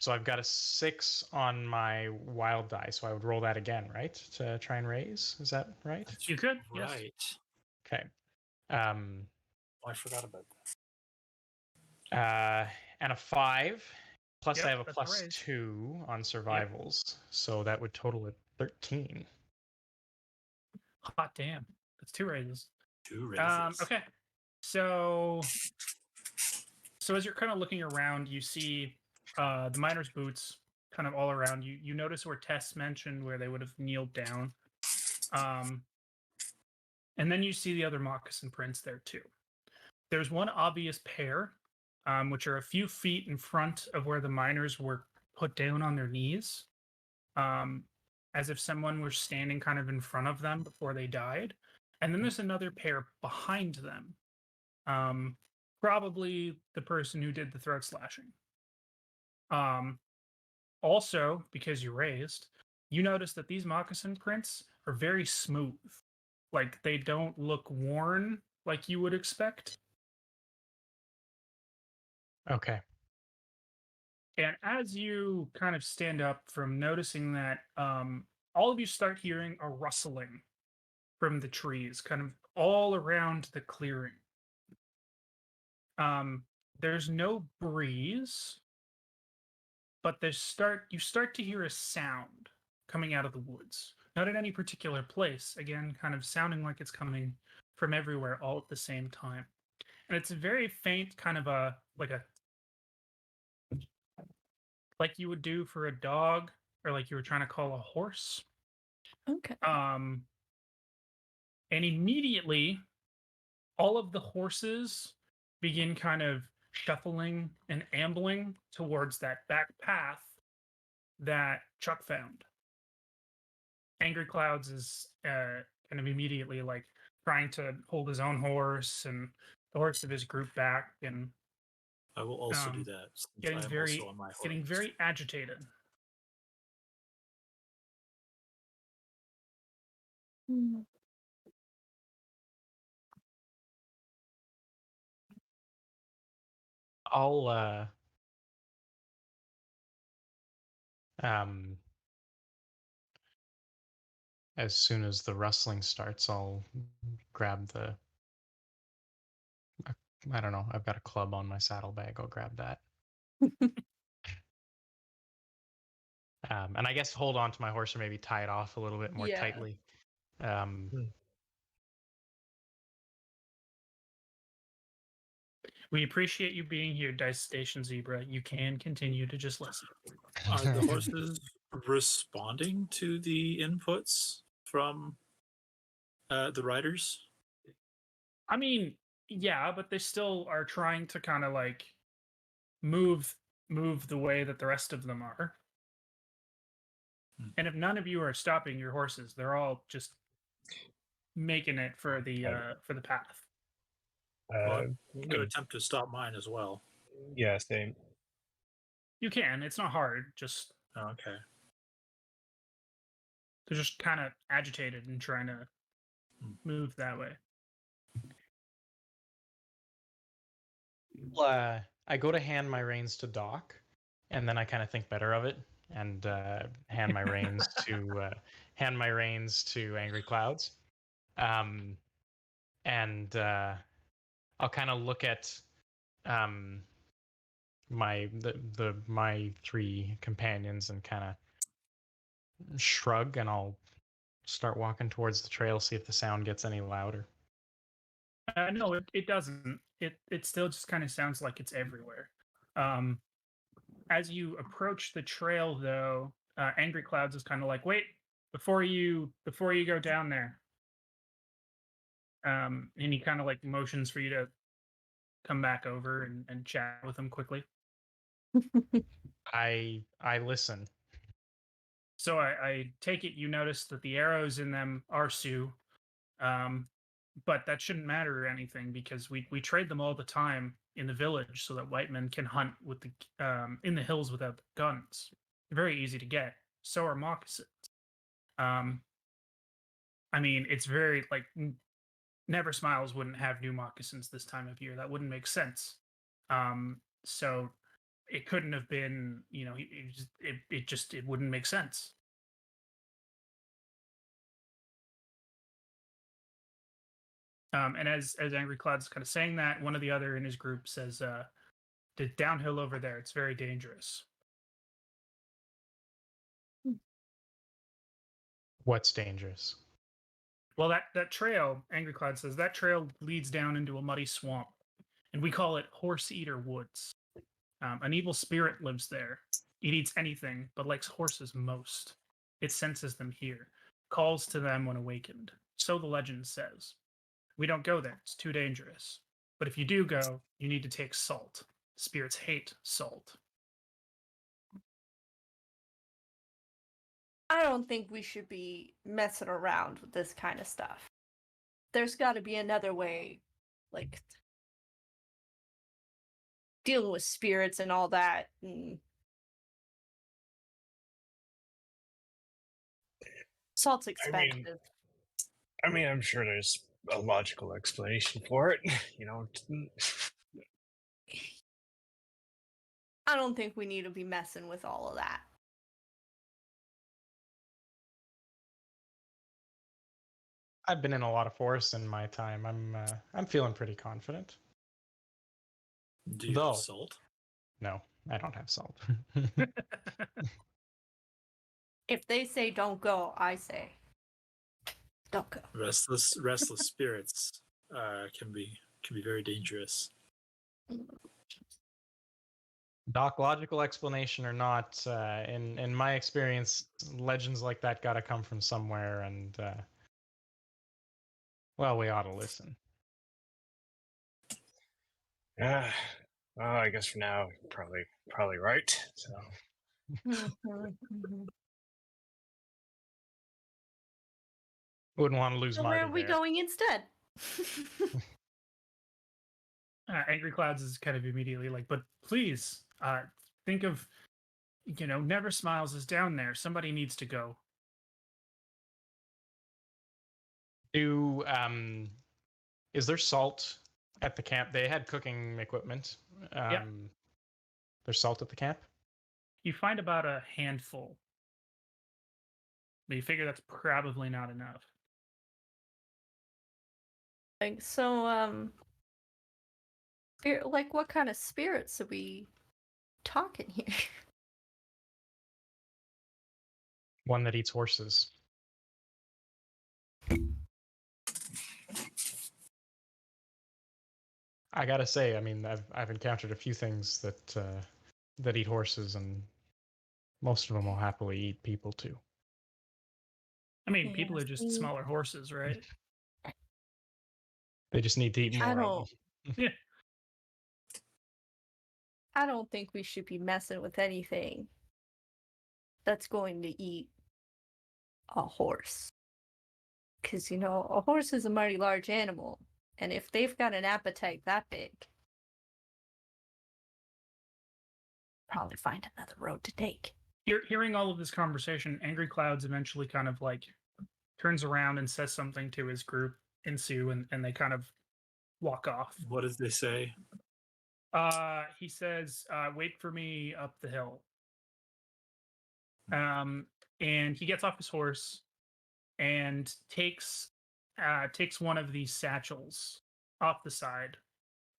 So I've got a 6 on my wild die, so I would roll that again, right? To try and raise. Is that right? You could, yes. Right. Okay. Oh, I forgot about that. And a 5. Plus Yep, I have a that's a plus raise. 2 on survivals, so that would total at 13. Hot damn. That's 2 raises. 2 raises. Okay. So as you're kind of looking around, you see the miner's boots kind of all around you. You notice where Tess mentioned where they would have kneeled down. And then you see the other moccasin prints there too. There's one obvious pair, which are a few feet in front of where the miners were put down on their knees, um, as if someone were standing kind of in front of them before they died. And then there's another pair behind them, probably the person who did the throat slashing. Also, because you raised, you notice that these moccasin prints are very smooth. Like they don't look worn like you would expect. Okay. And as you kind of stand up from noticing that, all of you start hearing a rustling from the trees, kind of all around the clearing. There's no breeze, but you start to hear a sound coming out of the woods. Not in any particular place, again, kind of sounding like it's coming from everywhere all at the same time. And it's a very faint kind of like you would do for a dog or like you were trying to call a horse. Okay. And immediately all of the horses begin kind of shuffling and ambling towards that back path that Chuck found. Angry Clouds is kind of immediately like trying to hold his own horse and the horse of his group back, and I will also do that since I getting am very also on my horse. getting very agitated. Hmm. I'll um as soon as the rustling starts, I'll grab the I don't know, I've got a club on my saddlebag. I'll grab that. And I guess hold on to my horse or maybe tie it off a little bit more Yeah. tightly. We appreciate you being here, Dice Station Zebra. You can continue to just listen. Are the horses responding to the inputs from the riders? I mean, yeah, but they still are trying to kind of like move the way that the rest of them are. And if none of you are stopping your horses, they're all just making it for the path. Well, I'm going to attempt to stop mine as well. Yeah, same. You can. It's not hard. Just Okay. they're just kind of agitated and trying to move that way. I go to hand my reins to Doc, and then I kind of think better of it and hand my reins to Angry Clouds, and I'll kind of look at my three companions and kind of shrug, and I'll start walking towards the trail, see if the sound gets any louder. No, it doesn't. It still just kind of sounds like it's everywhere. As you approach the trail, though, Angry Clouds is kind of like, wait, before you go down there. And he kind of like motions for you to come back over and chat with him quickly. I listen. So I take it you notice that the arrows in them are Sioux, but that shouldn't matter or anything because we trade them all the time in the village so that white men can hunt with the in the hills without guns. They're very easy to get. So are moccasins. I mean, it's very like Never Smiles wouldn't have new moccasins this time of year. That wouldn't make sense. So it couldn't have been, it wouldn't make sense. And as Angry Cloud's kind of saying that, one of the other in his group says, "The downhill over there, it's very dangerous." What's dangerous? Well, that trail, Angry Cloud says, that trail leads down into a muddy swamp, and we call it Horse Eater Woods. An evil spirit lives there. It eats anything, but likes horses most. It senses them here, calls to them when awakened. So the legend says. We don't go there. It's too dangerous. But if you do go, you need to take salt. Spirits hate salt. I don't think we should be messing around with this kind of stuff. There's got to be another way, like dealing with spirits and all that. Salt's expensive. I mean, I'm sure there's a logical explanation for it. You know, I don't think we need to be messing with all of that. I've been in a lot of forests in my time. I'm feeling pretty confident. Do you Though- have salt? No, I don't have salt. If they say don't go, I say don't go. Restless spirits can be very dangerous. Doc, logical explanation or not, in my experience, legends like that gotta come from somewhere, and well, we ought to listen. yeah. Well, I guess for now, probably right. So Wouldn't want to lose So Marty where are we there. going instead? Angry Clouds is kind of immediately like, but please, think of, Never Smiles is down there. Somebody needs to go. Is there salt at the camp? They had cooking equipment. Yeah. There's salt at the camp? You find about a handful, but you figure that's probably not enough. Like, so, like, what kind of spirits are we talking here? One that eats horses. I gotta say, I mean, I've encountered a few things that eat horses, and most of them will happily eat people too. I mean, people Yeah, are just see. smaller horses, right? They just need to eat I more of them. Yeah. I don't think we should be messing with anything that's going to eat a horse. Because, a horse is a mighty large animal. And if they've got an appetite that big, probably find another road to take. Hearing all of this conversation, Angry Clouds eventually kind of like turns around and says something to his group, Insu, and they kind of walk off. What does they say? He says, wait for me up the hill. And he gets off his horse and takes one of these satchels off the side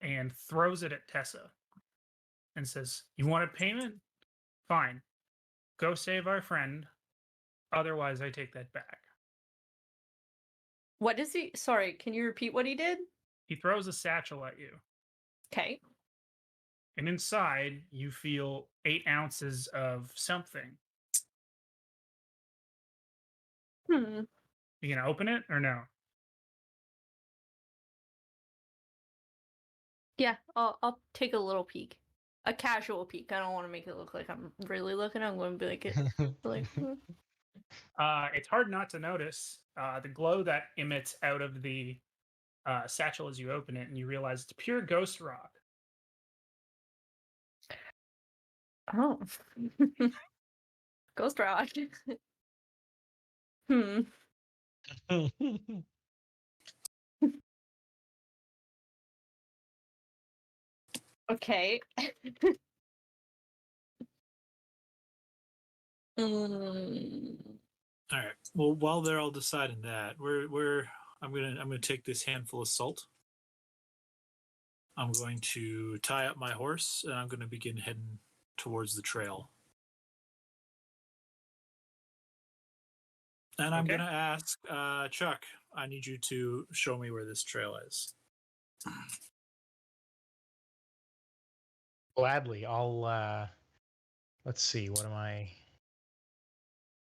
and throws it at Tessa and says, "You want a payment? Fine. Go save our friend. Otherwise, I take that back." What is he? Sorry, can you repeat what he did? He throws a satchel at you, Okay. and inside you feel 8 ounces of something. Hmm. You gonna open it or no? Yeah, I'll take a little peek. A casual peek. I don't want to make it look like I'm really looking. I'm going to be like, It's hard not to notice the glow that emits out of the satchel as you open it, and you realize it's pure ghost rock. oh. Ghost rock. Hmm. Okay. Mm. All right. Well, while they're all deciding that, I'm gonna take this handful of salt. I'm going to tie up my horse, and I'm going to begin heading towards the trail. And I'm Okay. going to ask Chuck. I need you to show me where this trail is. Gladly, I'll. Let's see. What am I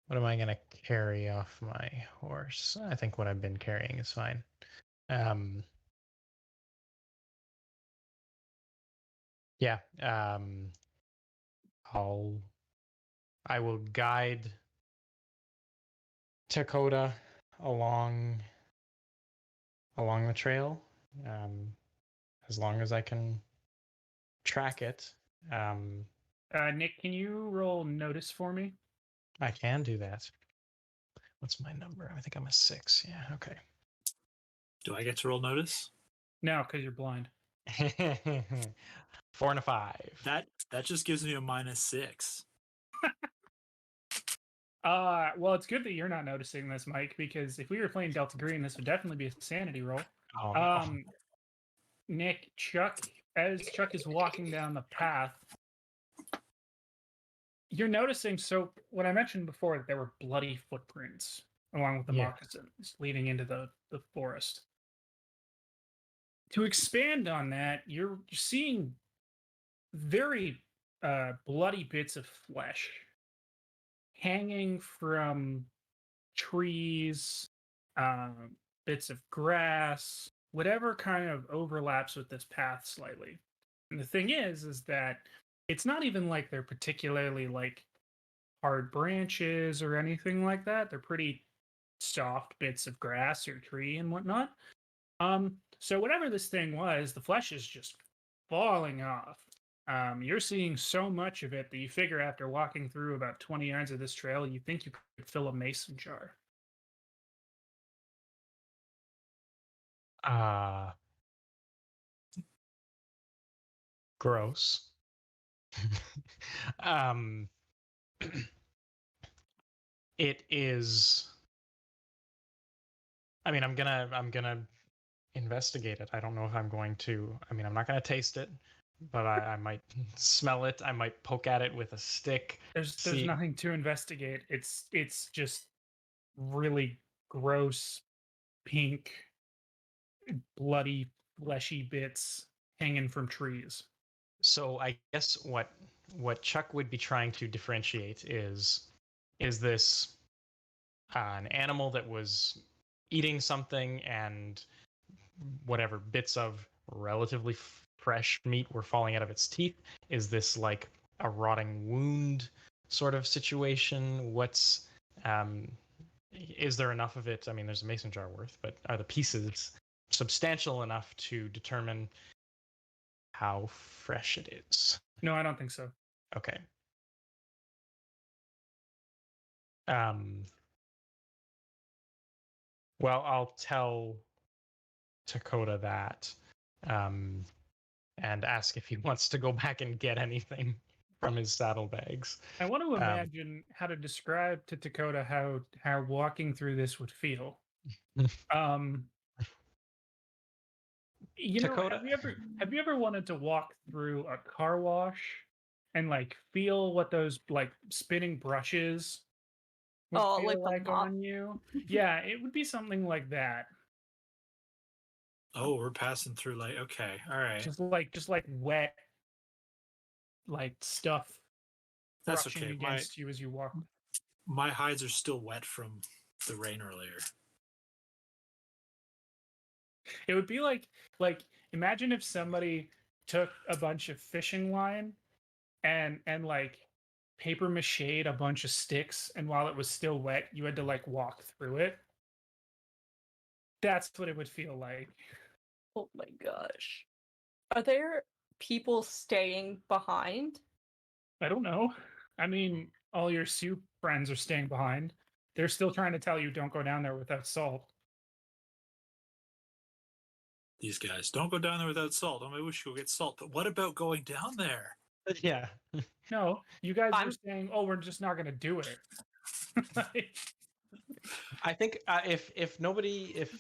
gonna carry off my horse? I think what I've been carrying is fine. Yeah. I will guide Dakota along the trail, as long as I can track it. Nick, can you roll notice for me? I can do that. What's my number? I think I'm a 6. Yeah. Okay. Do I get to roll notice? No, because you're blind. 4 and a 5. That just gives me a -6. Well, it's good that you're not noticing this, Mike, because if we were playing Delta Green, this would definitely be a sanity roll. Oh, no. Nick, as Chuck is walking down the path, you're noticing. So, what I mentioned before, that there were bloody footprints along with the Yeah. moccasins leading into the forest. To expand on that, you're seeing very bloody bits of flesh hanging from trees, bits of grass, whatever kind of overlaps with this path slightly. And the thing is that it's not even like they're particularly like hard branches or anything like that. They're pretty soft bits of grass or tree and whatnot. So whatever this thing was, the flesh is just falling off. You're seeing so much of it that you figure after walking through about 20 yards of this trail, you think you could fill a mason jar. Gross. It is. I mean, I'm gonna investigate it. I don't know if I'm going to. I mean, I'm not gonna taste it, but I might smell it. I might poke at it with a stick. There's See, nothing to investigate. It's just really gross, pink, bloody, fleshy bits hanging from trees. so I guess what Chuck would be trying to differentiate is this an animal that was eating something and whatever bits of relatively fresh meat were falling out of its teeth? Is this like a rotting wound sort of situation? What's is there enough of it? I mean, there's a mason jar worth, but are the pieces substantial enough to determine how fresh it is? No, I don't think so. Okay. Um, well, I'll tell Dakota that, and ask if he wants to go back and get anything from his saddlebags. I want to imagine how to describe to Dakota how walking through this would feel. You know, Dakota, have you ever wanted to walk through a car wash and like feel what those like spinning brushes would Oh, feel like the like mop. on you? Yeah, it would be something like that. Oh, we're passing through like okay, all right. Just like wet like stuff That's brushing okay. against you as you walk. My hides are still wet from the rain earlier. It would be like imagine if somebody took a bunch of fishing line and like paper mached a bunch of sticks, and while it was still wet, you had to like walk through it. That's what it would feel like. Oh my gosh. Are there people staying behind? I don't know. I mean, all your Sioux friends are staying behind. They're still trying to tell you don't go down there without salt. These guys don't go down there without salt. Oh, maybe we should go get salt. But what about going down there? yeah. No, you guys I'm- were saying, "Oh, we're just not going to do it." Like, I think if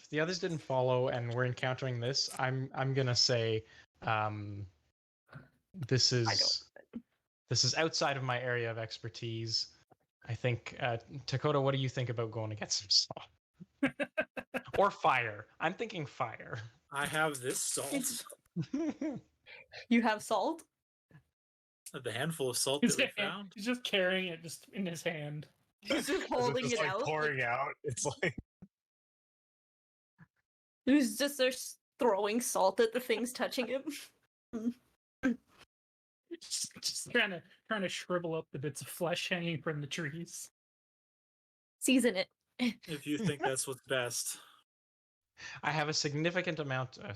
the others didn't follow and we're encountering this, I'm gonna say this is outside of my area of expertise. I think Dakota, what do you think about going to get some salt or fire? I'm thinking fire. I have this salt. You have salt? The handful of salt he's that we found. just carrying it just in his hand. He's just As holding it's just it like out. pouring out. It's like He's just there throwing salt at the things touching him. just trying to shrivel up the bits of flesh hanging from the trees. Season it. If you think that's what's best. I have a significant amount. I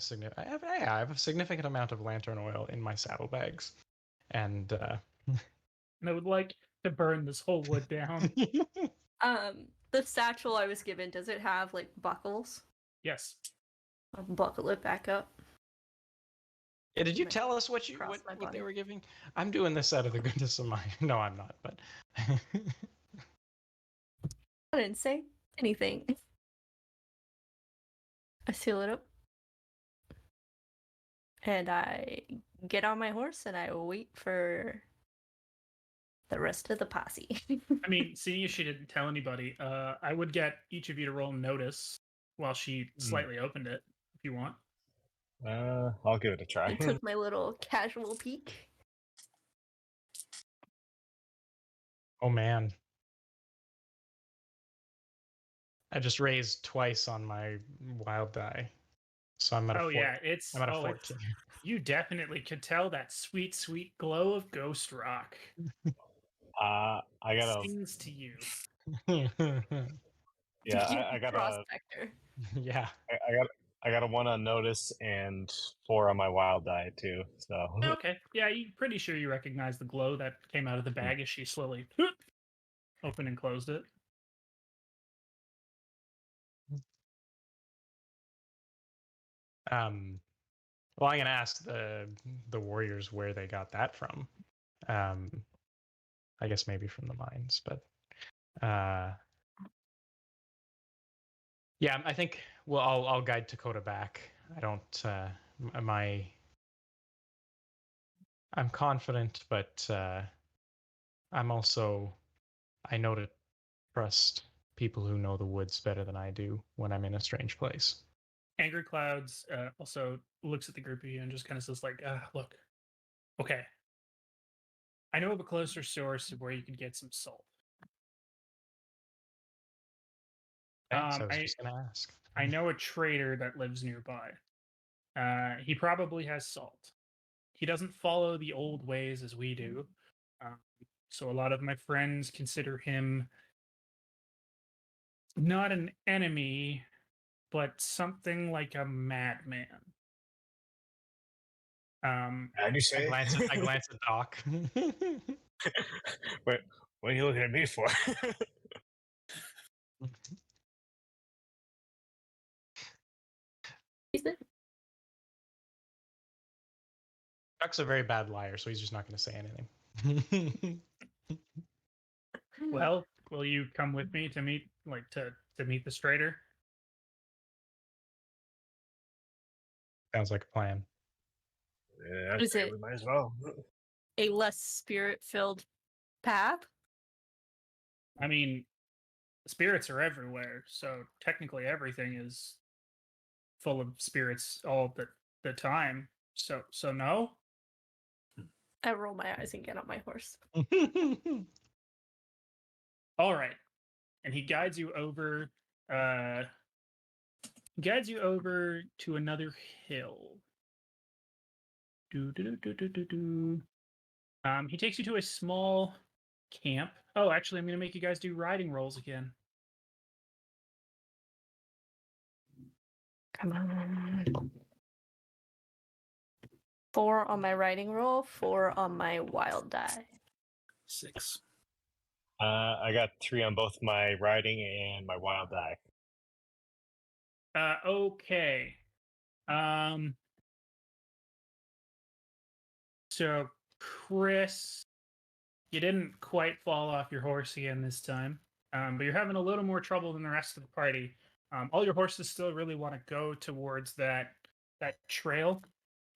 have a significant amount of lantern oil in my saddlebags, and And I would like to burn this whole wood down. The satchel I was given, does it have like buckles? Yes. I'll buckle it back up. yeah, did you My- tell us what across my what they body. were giving? I'm doing this out of the goodness of my. No, I'm not. But I didn't say anything. I seal it up. And I get on my horse and I wait for the rest of the posse. I mean, seeing as she didn't tell anybody, I would get each of you to roll notice while she slightly opened it, if you want. I'll give it a try. I took my little casual peek. oh man, I just raised twice on my wild die, so I'm at a Oh 4. yeah, it's I'm at a oh, 14. you definitely could tell that sweet, sweet glow of ghost rock. I got a Sings to you. yeah. I got a prospector. yeah. I got a 1 on notice and 4 on my wild die too. So Okay, yeah, you're pretty sure you recognize the glow that came out of the bag as she slowly opened and closed it. Well, I'm gonna ask the warriors where they got that from. I guess maybe from the mines, but yeah, I think. Well, I'll guide Dakota back. I don't. I'm confident, but I'm also. I know to trust people who know the woods better than I do when I'm in a strange place. Angry Clouds also looks at the group of you and just kind of says, like, look, okay. I know of a closer source of where you could get some salt. Thanks. I was just gonna ask. I know a trader that lives nearby. He probably has salt. He doesn't follow the old ways as we do. So a lot of my friends consider him not an enemy, but something like a madman. how'd you say? I glance at Doc. Wait, what are you looking at me for? Is it? Doc's a very bad liar, so he's just not going to say anything. well, will you come with me to meet, to meet this trader? Sounds like a plan. Yeah, Is it- we might as well. A less spirit-filled path? I mean, spirits are everywhere, so technically everything is full of spirits all the time. So no. I roll my eyes and get on my horse. All right, and he guides you over. Guides you over to another hill. He takes you to a small camp. Oh, actually, I'm going to make you guys do riding rolls again. Come on. 4 on my riding roll, 4 on my wild die. 6. I got 3 on both my riding and my wild die. Okay. So, Chris, you didn't quite fall off your horse again this time, but you're having a little more trouble than the rest of the party. All your horses still really want to go towards that trail.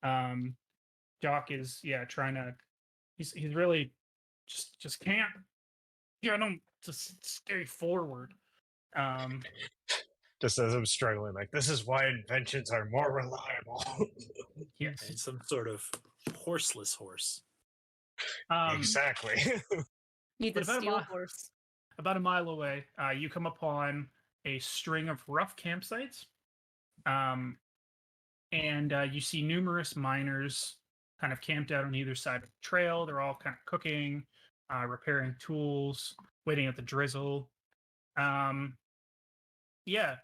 Doc is trying to. He's really just can't get him to stay forward. Just as I'm struggling, like this is why inventions are more reliable. Yes. And some sort of horseless horse. Exactly. Need the But if I'm steel on- horse. About a mile away, you come upon a string of rough campsites, and you see numerous miners kind of camped out on either side of the trail. They're all kind of cooking, repairing tools, waiting at the drizzle. Yeah,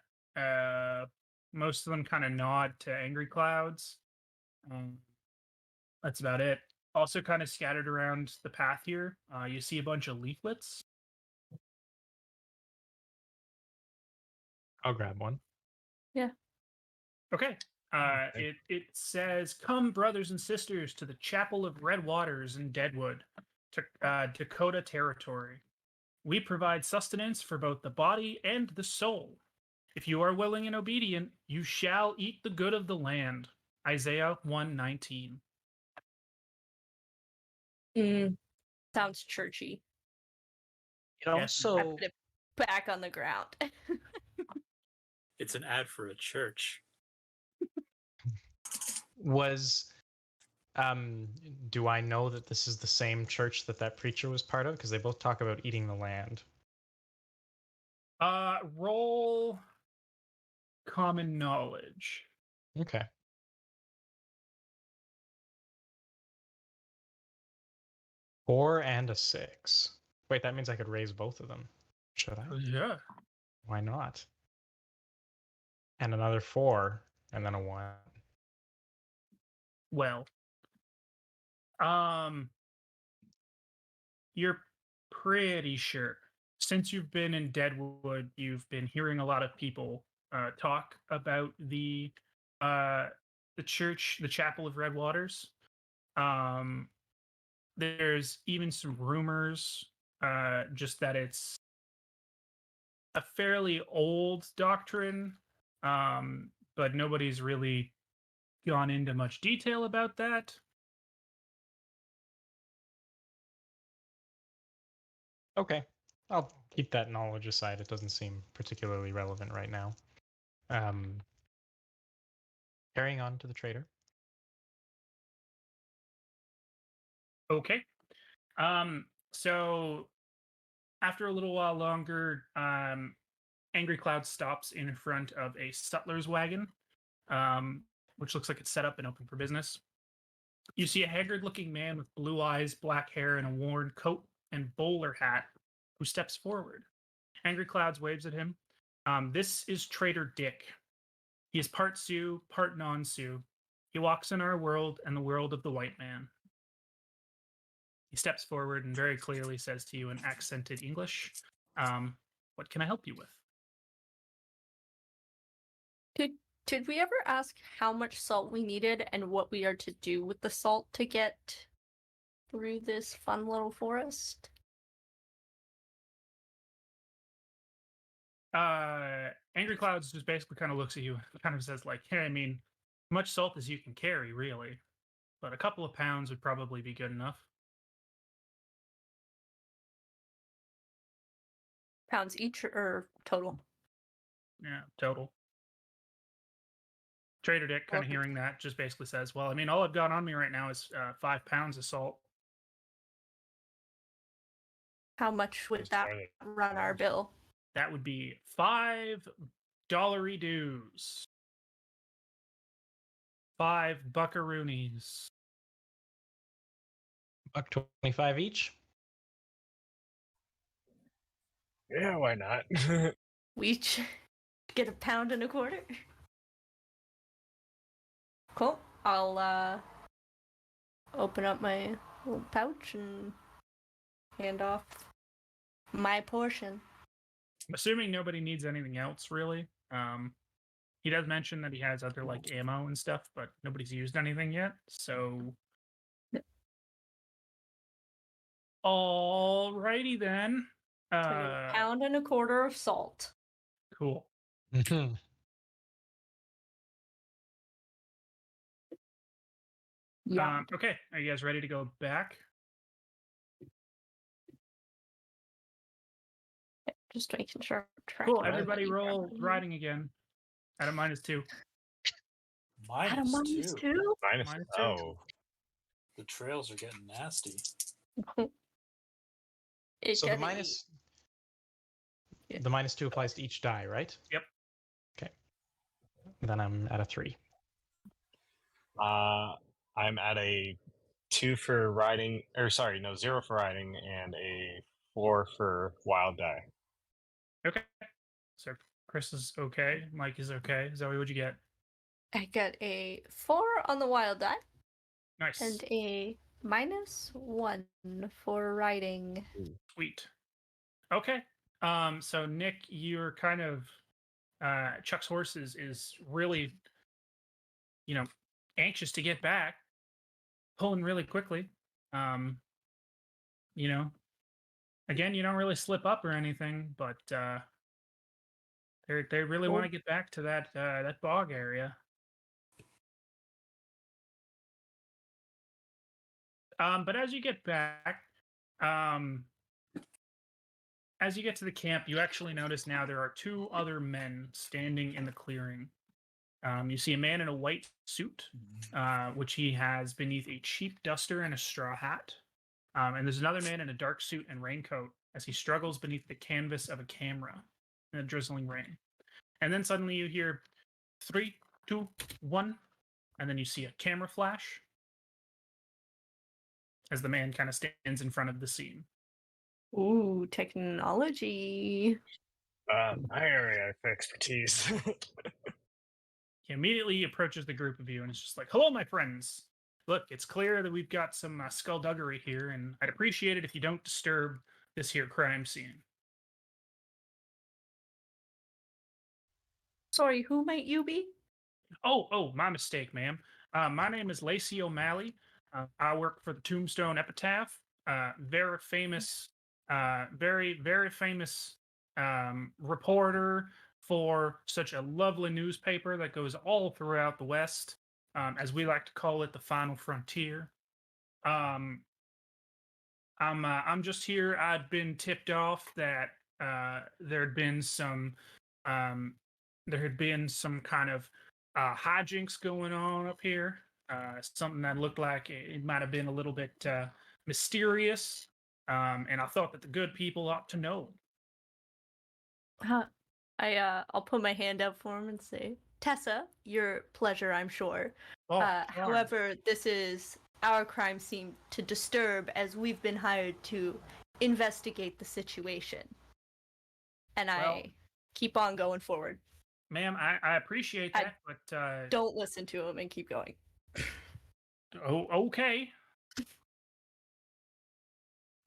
most of them kind of nod to Angry Clouds. That's about it. Also, kind of scattered around the path here, you see a bunch of leaflets. I'll grab one. Okay. It says, "Come, brothers and sisters, to the Chapel of Red Waters in Deadwood, to Dakota Territory. We provide sustenance for both the body and the soul. If you are willing and obedient, you shall eat the good of the land." Isaiah 1:19. Sounds churchy. It Yes. I also put it back on the ground. it's an ad for a church. Was do I know that this is the same church that preacher was part of? Because they both talk about eating the land. Roll common knowledge. Okay. Four and a 6. Wait, that means I could raise both of them. Should I? Yeah. Why not? And another 4, and then a 1. Well, you're pretty sure. Since you've been in Deadwood, you've been hearing a lot of people talk about the church, the Chapel of Red Waters. There's even some rumors, just that it's a fairly old doctrine, but nobody's really gone into much detail about that. Okay. I'll keep that knowledge aside. It doesn't seem particularly relevant right now. Carrying on to the trader. Okay. So after a little while longer, Angry Cloud stops in front of a sutler's wagon, which looks like it's set up and open for business. You see a haggard-looking man with blue eyes, black hair, and a worn coat and bowler hat who steps forward. Angry Clouds waves at him. This is Trader Dick. He is part Sioux, part non-Sioux. He walks in our world and the world of the white man. He steps forward and very clearly says to you in accented English, "What can I help you with?" Did we ever ask how much salt we needed and what we are to do with the salt to get through this fun little forest? Angry Clouds just basically kind of looks at you and kind of says, like, "Hey, I mean, as much salt as you can carry, really. But a couple of pounds would probably be good enough." Pounds each or total? Yeah, total. Trader Dick, kind of Okay. hearing that, just basically says, "Well, I mean, all I've got on me right now is 5 pounds of salt." How much would Just that barely. run our bill? That would be $5 dues. 5 buckaroonies. $1.25 each. Yeah, why not? We each get a pound and a quarter. Cool. I'll open up my little pouch and hand off my portion. I'm assuming nobody needs anything else, really. He does mention that he has other, like, ammo and stuff, but nobody's used anything yet, so... Alrighty then. So I got a pound and a quarter of salt. Cool. Yeah. Okay, are you guys ready to go back? Just making sure. Cool, everybody roll riding again. At a -2. At a -2. -2? -2. Oh. The trails are getting nasty. It So the doesn't minus Yeah. the -2 applies to each die, right? Yep. Okay. Then I'm at a 3. I'm at a 2 for riding, or sorry, no, 0 for riding, and a 4 for wild die. Okay. So Chris is okay. Mike is okay. Zoe, what'd you get? I got a 4 on the wild die Nice. and a -1 for riding. Sweet. Okay. So Nick, you're kind of Chuck's horse is really, anxious to get back, pulling really quickly. Um, you know, again, you don't really slip up or anything, but they really want to get back to that bog area. But as you get back, um, as you get to the camp, you actually notice now there are two other men standing in the clearing. You see a man in a white suit, which he has beneath a cheap duster and a straw hat. And there's another man in a dark suit and raincoat as he struggles beneath the canvas of a camera in a drizzling rain. And then suddenly you hear 3, 2, 1, and then you see a camera flash as the man kind of stands in front of the scene. Ooh, technology. My area of expertise. He immediately approaches the group of you and is just like, "Hello, my friends. Look, it's clear that we've got some skullduggery here, and I'd appreciate it if you don't disturb this here crime scene." Sorry, who might you be? Oh, my mistake, ma'am. My name is Lacey O'Malley. I work for the Tombstone Epitaph. Very famous, very famous reporter for such a lovely newspaper that goes all throughout the West, as we like to call it, the Final Frontier. Um, I'm just here. I'd been tipped off that there had been some um, kind of hijinks going on up here. Something that looked like it might have been a little bit mysterious, and I thought that the good people ought to know. I'll put my hand up for him and say, Tessa, your pleasure, I'm sure. Oh, darn. However, this is our crime scene to disturb, as we've been hired to investigate the situation. And Well, I keep on going forward. ma'am, I appreciate that, but Don't listen to him and keep going. okay. I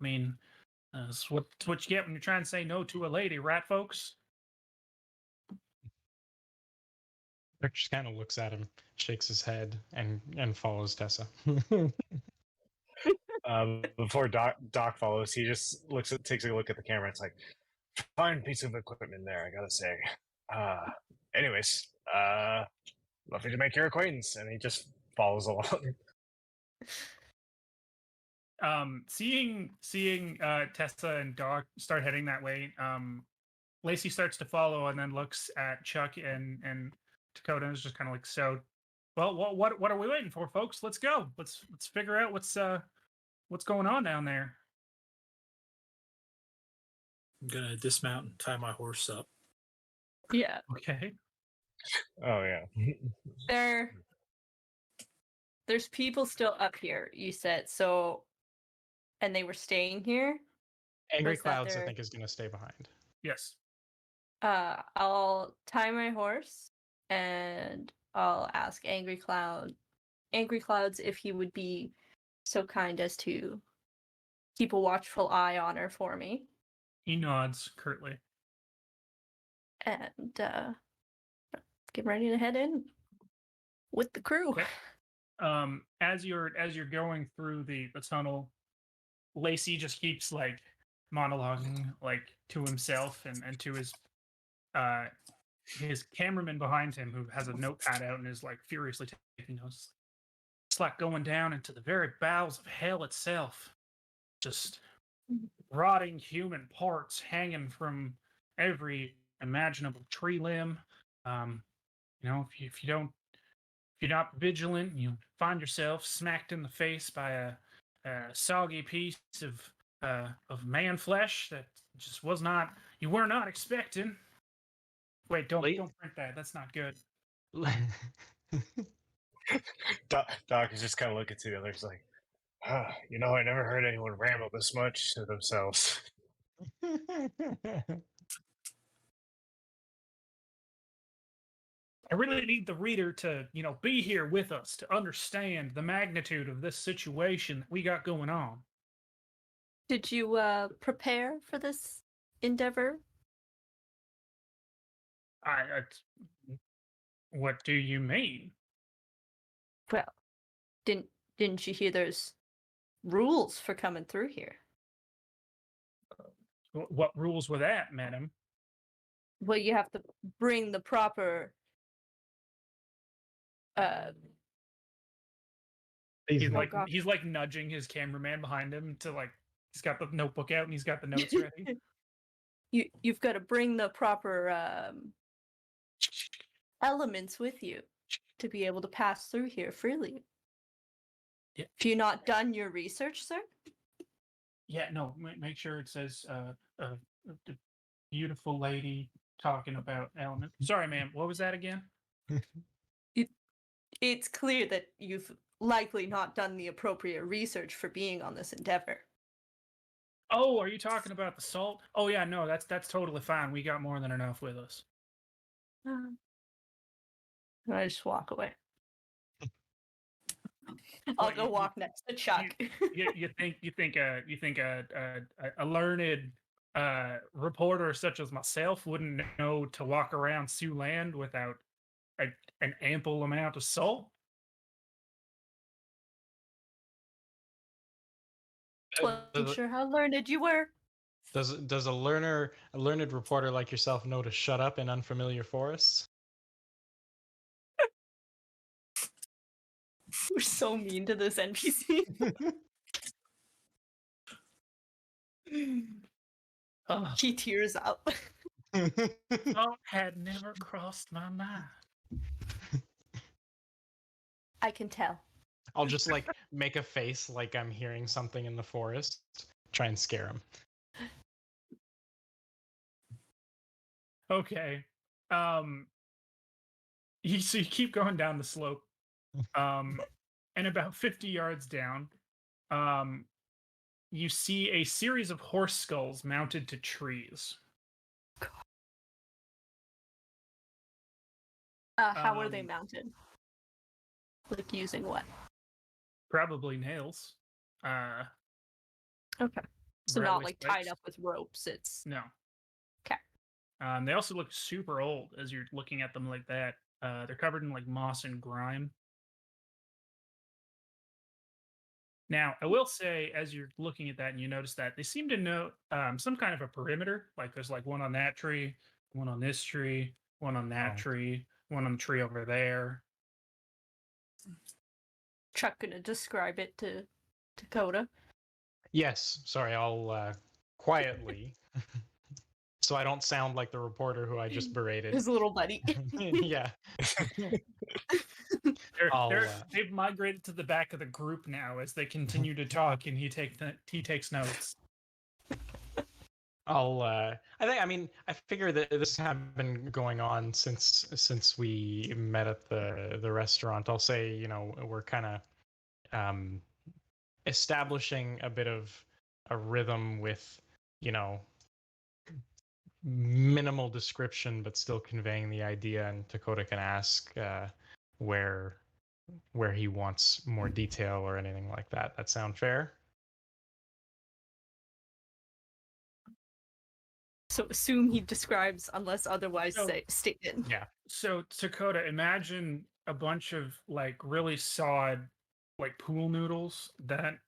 mean, that's what you get when you're trying to say no to a lady, right, folks? Rick just kind of looks at him, shakes his head, and follows Tessa. Before Doc follows, he just takes a look at the camera. It's like, fine piece of equipment there, I gotta say. Anyways, lovely to make your acquaintance, and he just follows along. Seeing Tessa and Doc start heading that way, Lacey starts to follow and then looks at Chuck and Dakota and is just kind of like, "So, well, what are we waiting for, folks? Let's go. Let's figure out what's going on down there." I'm gonna dismount and tie my horse up. Yeah. Okay. Oh yeah. There's people still up here, you said, so, and they were staying here? Angry Or is that Clouds, I their- think, is going to stay behind. Yes. I'll tie my horse and I'll ask Angry Clouds if he would be so kind as to keep a watchful eye on her for me. He nods curtly. And get ready to head in with the crew. Okay. As you're going through the tunnel, Lacey just keeps like monologuing like to himself and to his cameraman behind him, who has a notepad out and is like furiously taking notes. It's like going down into the very bowels of hell itself. Just rotting human parts hanging from every imaginable tree limb. If you're not vigilant, you find yourself smacked in the face by a soggy piece of man flesh that just you were not expecting. Wait, don't print that. That's not good. Doc is just kind of looking to the others like, I never heard anyone ramble this much to themselves. I really need the reader to, be here with us to understand the magnitude of this situation that we got going on. Did you prepare for this endeavor? What do you mean? Well, didn't you hear there's rules for coming through here? What rules were that, madam? Well, you have to bring the proper He's Please, like God. he's like nudging his cameraman behind him to like he's got the notebook out and he's got the notes ready. you've got to bring the proper elements with you to be able to pass through here freely. Yeah. Have you not done your research, sir? Yeah, no, make sure it says the beautiful lady talking about element. Sorry, ma'am. What was that again? It's clear that you've likely not done the appropriate research for being on this endeavor. Oh, are you talking about the salt? Oh yeah, no, that's totally fine. We got more than enough with us. I just walk away. I'll What, go walk next to Chuck. You think a learned reporter such as myself wouldn't know to walk around Siouxland without an ample amount of salt? Wasn't sure how learned you were. Does a learned reporter like yourself know to shut up in unfamiliar forests? We're so mean to this NPC. Oh, He tears up. thought had never crossed my mind. I can tell. I'll just like make a face like I'm hearing something in the forest. Try and scare him. Okay. So you keep going down the slope. And about 50 yards down, you see a series of horse skulls mounted to trees. How are they mounted? Like using what? Probably nails. Okay. So not railway like spikes. tied up with ropes. It's No. 'Kay. They also look super old as you're looking at them like that. They're covered in like moss and grime. Now, I will say, as you're looking at that and you notice that, they seem to know some kind of a perimeter. Like there's like one on that tree, one on this tree, one on that Oh. tree, one on the tree over there. Chuck gonna describe it to Dakota. Yes, sorry, I'll quietly, so I don't sound like the reporter who I just berated. His little buddy. Yeah. They've migrated to the back of the group now as they continue to talk, and he takes notes. I figure that this has been going on since we met at the restaurant. I'll say, we're kind of establishing a bit of a rhythm with, minimal description, but still conveying the idea. And Dakota can ask where he wants more detail or anything like that. That sound fair? So assume he describes unless otherwise stated. Yeah. So Dakota, imagine a bunch of like really sawed like pool noodles that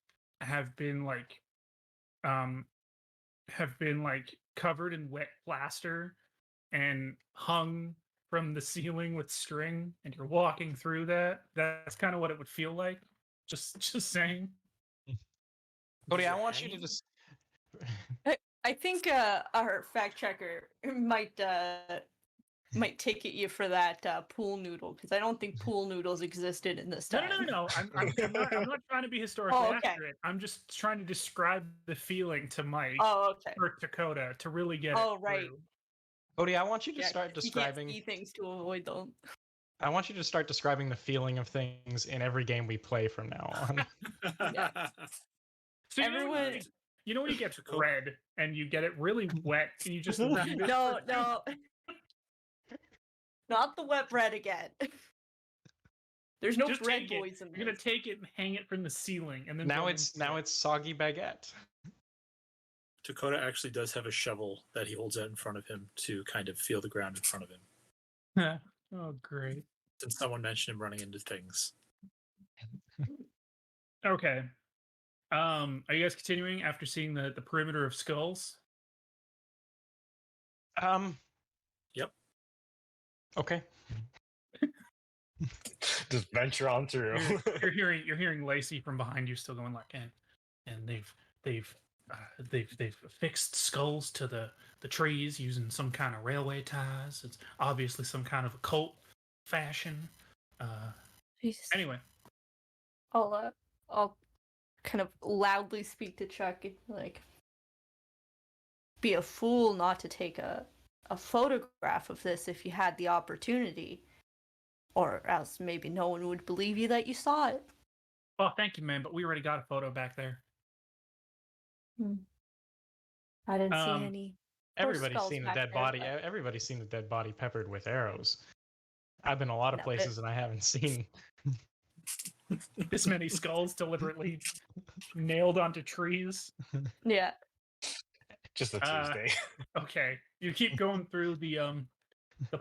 have been like covered in wet plaster and hung from the ceiling with string, and you're walking through that. That's kind of what it would feel like. Just saying. Cody, I want you to just. I think our fact checker might ticket you for that pool noodle, because I don't think pool noodals existed in this time. No. I'm not trying to be historically okay. accurate. I'm just trying to describe the feeling to Mike okay. or Dakota to really get Oh, it right. through. Cody, I want you to start You describing. can't see things to avoid them. I want you to start describing the feeling of things in every game we play from now on. So Everyone- you know when you get red and you get it really wet and you just leave it. No, no. Not the wet bread again. There's no Just bread take it. boys in You're gonna this. take it and hang it from the ceiling, and then now run it's into it. soggy baguette. Dakota actually does have a shovel that he holds out in front of him to kind of feel the ground in front of him. Oh, great. Since someone mentioned him running into things. Okay. Are you guys continuing after seeing the perimeter of skulls? Yep. Okay. Just venture on through. You're hearing Lacey from behind you still going like, and they've fixed skulls to the trees using some kind of railway ties. It's obviously some kind of occult fashion. Jesus. Anyway, I'll kind of loudly speak to Chuck and like be a fool not to take a photograph of this if you had the opportunity. Or else maybe no one would believe you that you saw it. oh, thank you, man, but we already got a photo back there. I didn't see Um, any. Everybody's skulls seen a back dead there, body. but- Everybody's seen a dead body peppered with arrows. I've been a lot of No, places and I haven't seen. This many skulls deliberately nailed onto trees. Yeah. Just a Uh, Tuesday. Okay, you keep going through the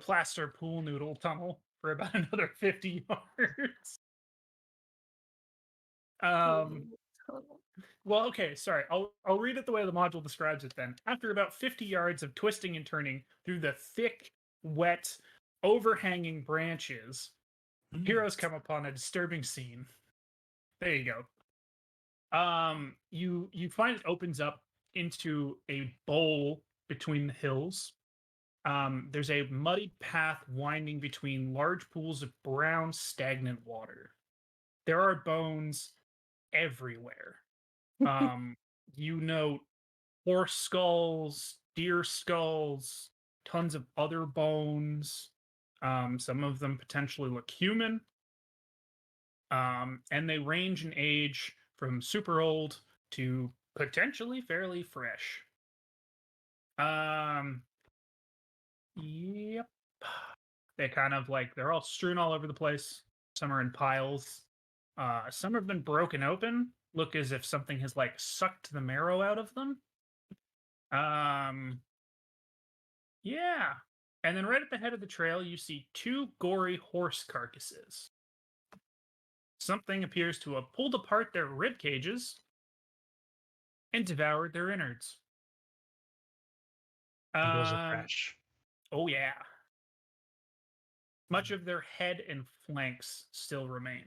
plaster pool noodle tunnel for about another 50 yards. Well, okay, sorry. I'll read it the way the module describes it then. After about 50 yards of twisting and turning through the thick, wet, overhanging branches, heroes come upon a disturbing scene. There you go. You find it opens up into a bowl between the hills. There's a muddy path winding between large pools of brown, stagnant water. There are bones everywhere. You note horse skulls, deer skulls, tons of other bones. Some of them potentially look human. And they range in age from super old to potentially fairly fresh. Yep. They kind of like they're all strewn all over the place. Some are in piles. Some have been broken open. Look as if something has like sucked the marrow out of them. Yeah. And then right at the head of the trail, you see two gory horse carcasses. Something appears to have pulled apart their rib cages and devoured their innards. Those are fresh. Oh yeah. Much of their head and flanks still remain.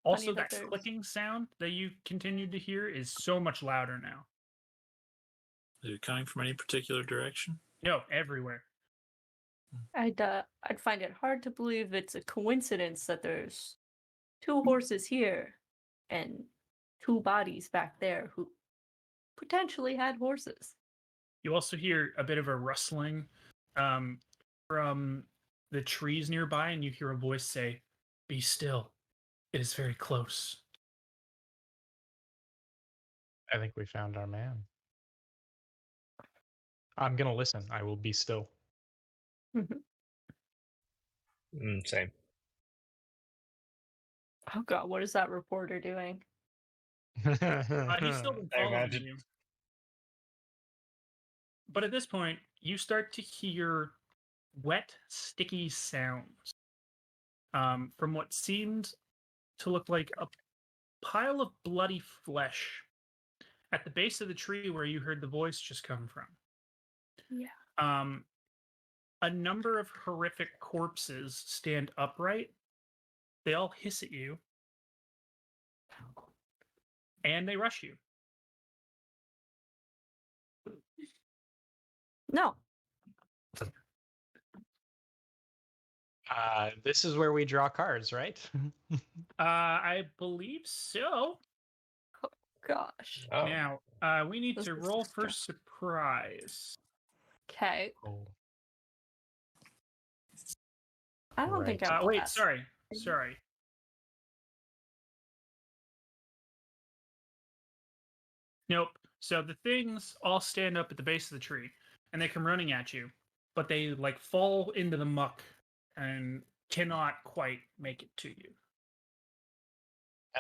Also, that that there's- clicking sound that you continued to hear is so much louder now. Is it coming from any particular direction? No, everywhere. I'd find it hard to believe it's a coincidence that there's two horses here and two bodies back there who potentially had horses. You also hear a bit of a rustling from the trees nearby, and you hear a voice say, "Be still. It is very close." I think we found our man. I'm gonna listen. I will be still. Same. Oh god, what is that reporter doing? He's still been I following imagine- you. But at this point, you start to hear wet, sticky sounds from what seemed to look like a pile of bloody flesh at the base of the tree where you heard the voice just come from. Yeah. A number of horrific corpses stand upright. They all hiss at you. And they rush you. No. This is where we draw cards, right? I believe so. Gosh. Oh, Now, we need This to is roll just for a- surprise. Okay. Oh. I don't think Right. I'm Wait, last. sorry. Nope. So the things all stand up at the base of the tree, and they come running at you, but they like fall into the muck and cannot quite make it to you.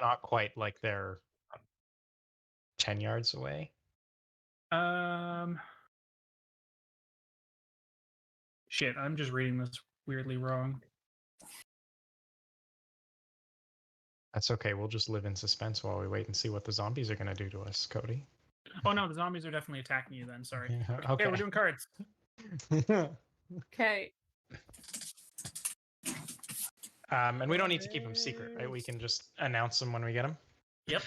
Not quite like they're 10 yards away. Shit, I'm just reading this weirdly wrong. That's okay. We'll just live in suspense while we wait and see what the zombies are going to do to us, Cody. Oh no, the zombies are definitely attacking you then. Sorry. Yeah, Okay, we're doing cards. Okay. And we don't need to keep them secret, right? We can just announce them when we get them. Yep.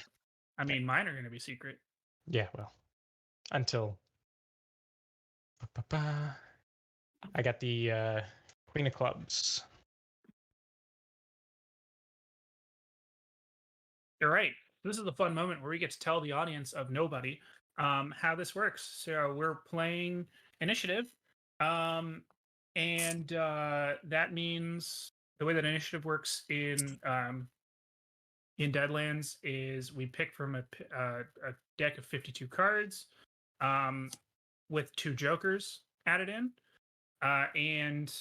I mean, mine are going to be secret. Yeah, well, until I got the Queen of Clubs. You're right. This is the fun moment where we get to tell the audience of nobody how this works. So we're playing initiative, and that means the way that initiative works in Deadlands is we pick from a deck of 52 cards, with 2 jokers added in, and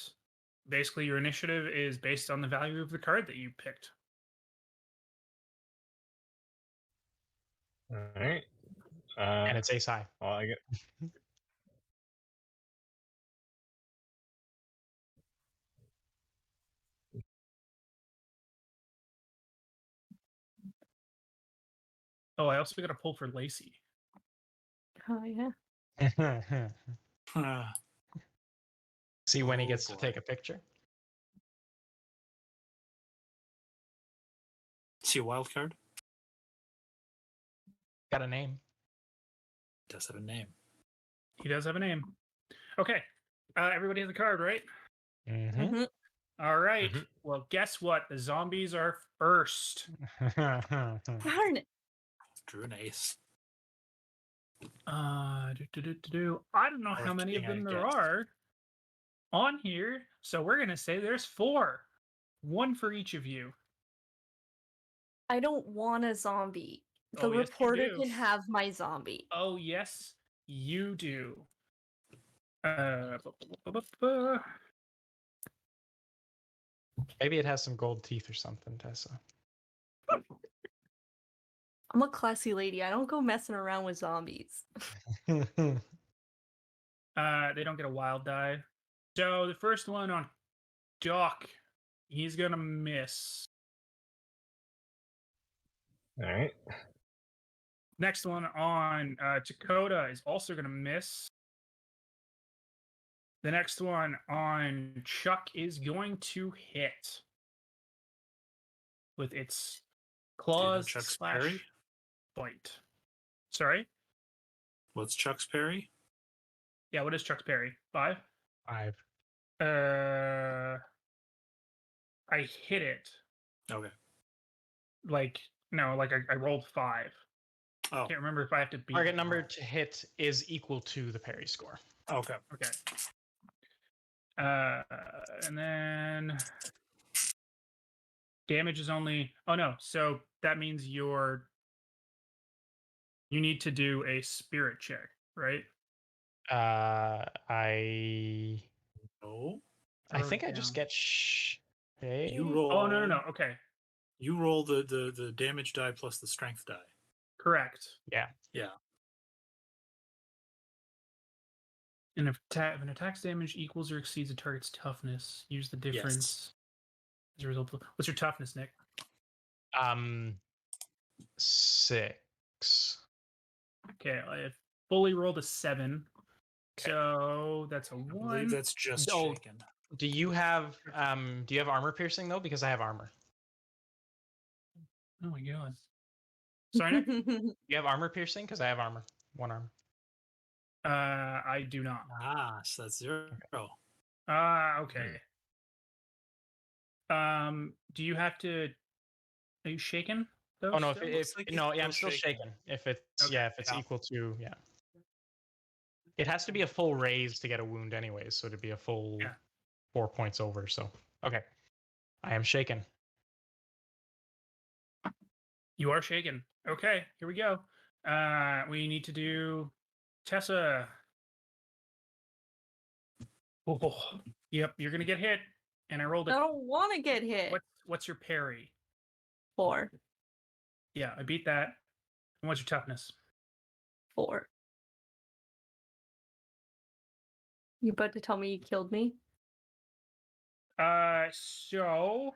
basically your initiative is based on the value of the card that you picked. All right. And it's ace high. Well, I get. Oh, I also got a pull for Lacey. Oh yeah. See when he Oh, gets to boy. take a picture. See a wild card? Got a name. Does have a name. He does have a name. Okay. Everybody has a card, right? Mm-hmm. Mhm. All right. Mhm. Well, guess what? The zombies are first. Darn it. Drew an ace. I don't know how Or many of taking a them there guess. are on here. So we're going to say there's 4. 1 for each of you. I don't want a zombie. The Oh, yes, you reporter do. can have my zombie. Oh, yes, you do. Uh, bu- bu- bu- bu- Maybe it has some gold teeth or something, Tessa. I'm a classy lady. I don't go messing around with zombies. They don't get a wild die. So the first one on Doc, he's going to miss. All right. Next one on Dakota is also going to miss. The next one on Chuck is going to hit with its Do you know claws Chuck's slash parry? bite. Sorry? What's Chuck's parry? Yeah, what is Chuck's parry? 5? 5. I hit it. Okay. Like, no, like I rolled 5. Oh, Can't remember if I have to beat Target it. number to hit is equal to the parry score. okay. Okay. And then damage is only. Oh no! So that means you need to do a spirit check, right? I No. Throw think it I just down. get shade. You roll. Oh no! Okay, You roll the damage die plus the strength die. correct. Yeah. Yeah. And if an attack's damage equals or exceeds a target's toughness, use the difference as a result. What's your toughness, Nick? 6. Okay, I fully rolled a 7. Okay. So that's a I 1. believe that's just Oh. shaken. Do you have armor piercing though? Because I have armor. Oh my god. Sorry, Nick? You have armor piercing? Because I have armor. 1 armor. I do not. Ah, so that's 0. Okay. Do you have to? Are you shaken? Though, Oh no! still? If like no, it's yeah, I'm still still shaken. shaken. If it's Okay, if it's yeah. equal to it has to be a full raise to get a wound anyways. So to be a full Yeah. 4 points over. So okay. I am shaken. You are shaken. Okay, here we go. We need to do Tessa. Oh, yep, you're gonna get hit. And I rolled I it. don't want to get hit. What's your parry? 4. Yeah, I beat that. And what's your toughness? 4. You about to tell me you killed me? So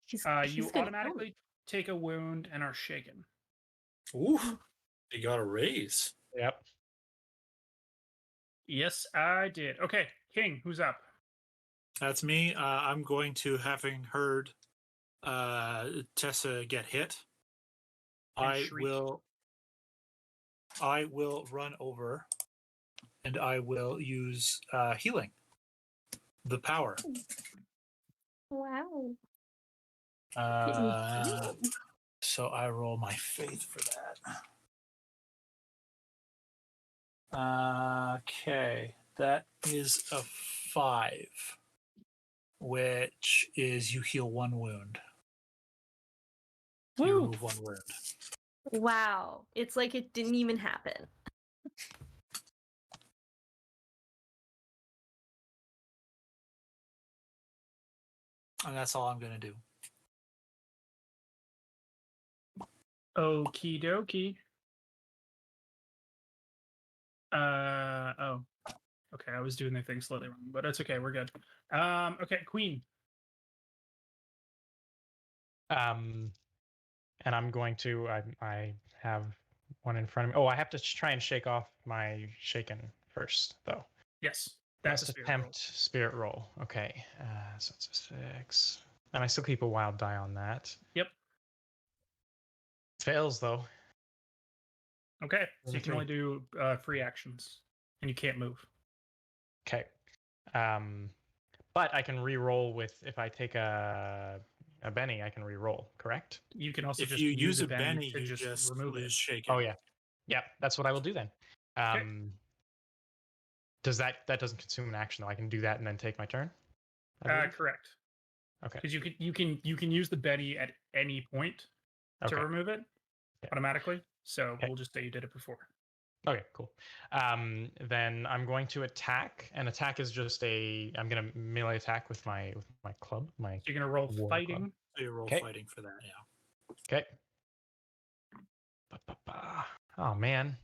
He's you gonna kill me. automatically take a wound and are shaken. Ooh, you got a raise. Yep. Yes, I did. Okay, King, who's up? That's me. I'm going to, having heard Tessa get hit, And I shriek. will run over and I will use healing. The power. Wow. Get me healed. So I roll my faith for that. Okay, that is a 5, which is you heal 1 wound. You Woo! remove 1 wound. Wow. It's like it didn't even happen. And that's all I'm going to do. Okie dokie. Oh. Okay, I was doing the thing slightly wrong, but it's okay, we're good. Okay, Queen. And I'm going to. I have one in front of me. Oh, I have to try and shake off my shaken first, though. Yes, that's a Must spirit attempt roll. spirit roll. Okay, so it's a 6, and I still keep a wild die on that. Yep. Fails though. Okay, so you can 3. only do free actions, and you can't move. Okay. But I can re-roll with if I take a Benny, I can re-roll, correct? You can also If just you use use a Benny Benny, to you just just remove lose it. shaken. Oh yeah. Yeah, that's what I will do then. Does that doesn't consume an action though? I can do that and then take my turn? I believe? Correct. Okay. Because you can use the Benny at any point to Okay. remove it Yeah. automatically. So Okay. we'll just say you did it before. Okay, cool. Then I'm going to attack. And attack is just I'm gonna melee attack with my club. So you're gonna roll war fighting. club. So you roll Okay. fighting for that, yeah. Okay. Oh man.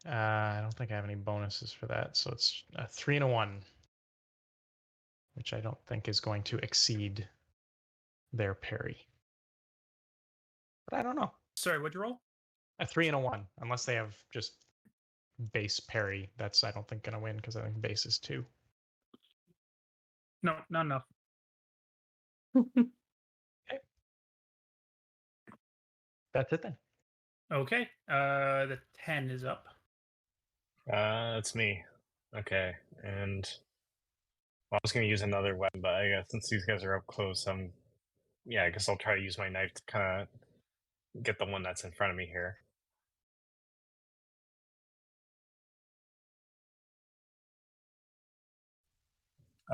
I don't think I have any bonuses for that, so it's a 3 and a 1, which I don't think is going to exceed their parry. But I don't know. Sorry, what'd you roll? A 3 and a 1, unless they have just base parry. That's I don't think gonna win because I think base is 2. No, not enough. Okay. That's it then. Okay. The 10 is up. That's me. Okay, and I was gonna use another weapon, but I guess since these guys are up close, I guess I'll try to use my knife to kind of get the one that's in front of me here.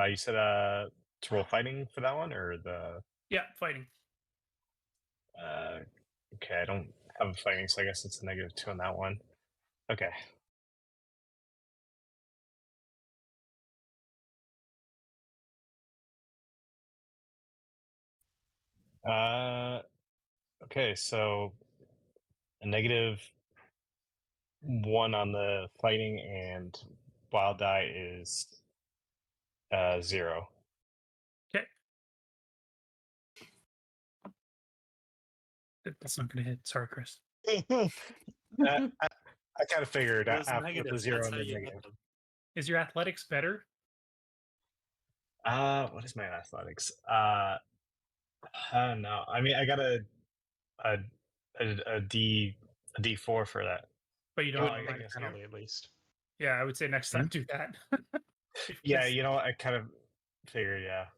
You said to roll fighting for that one, or the Yeah, fighting. okay, I don't have a fighting, so I guess it's a -2 on that one. Okay. Okay, so a -1 on the fighting, and wild die is 0. Okay. That's not gonna hit. Sorry, Chris. I kind of figured Those after with the negatives, 0 that's and how the you negative. get them. Is your athletics better? What is my athletics? I don't know. I mean, I got a D4 for that. But you It don't would have a take a minus 2? penalty at least. Yeah, I would say next time do that. Yeah, Because you know, I kind of figured. Yeah.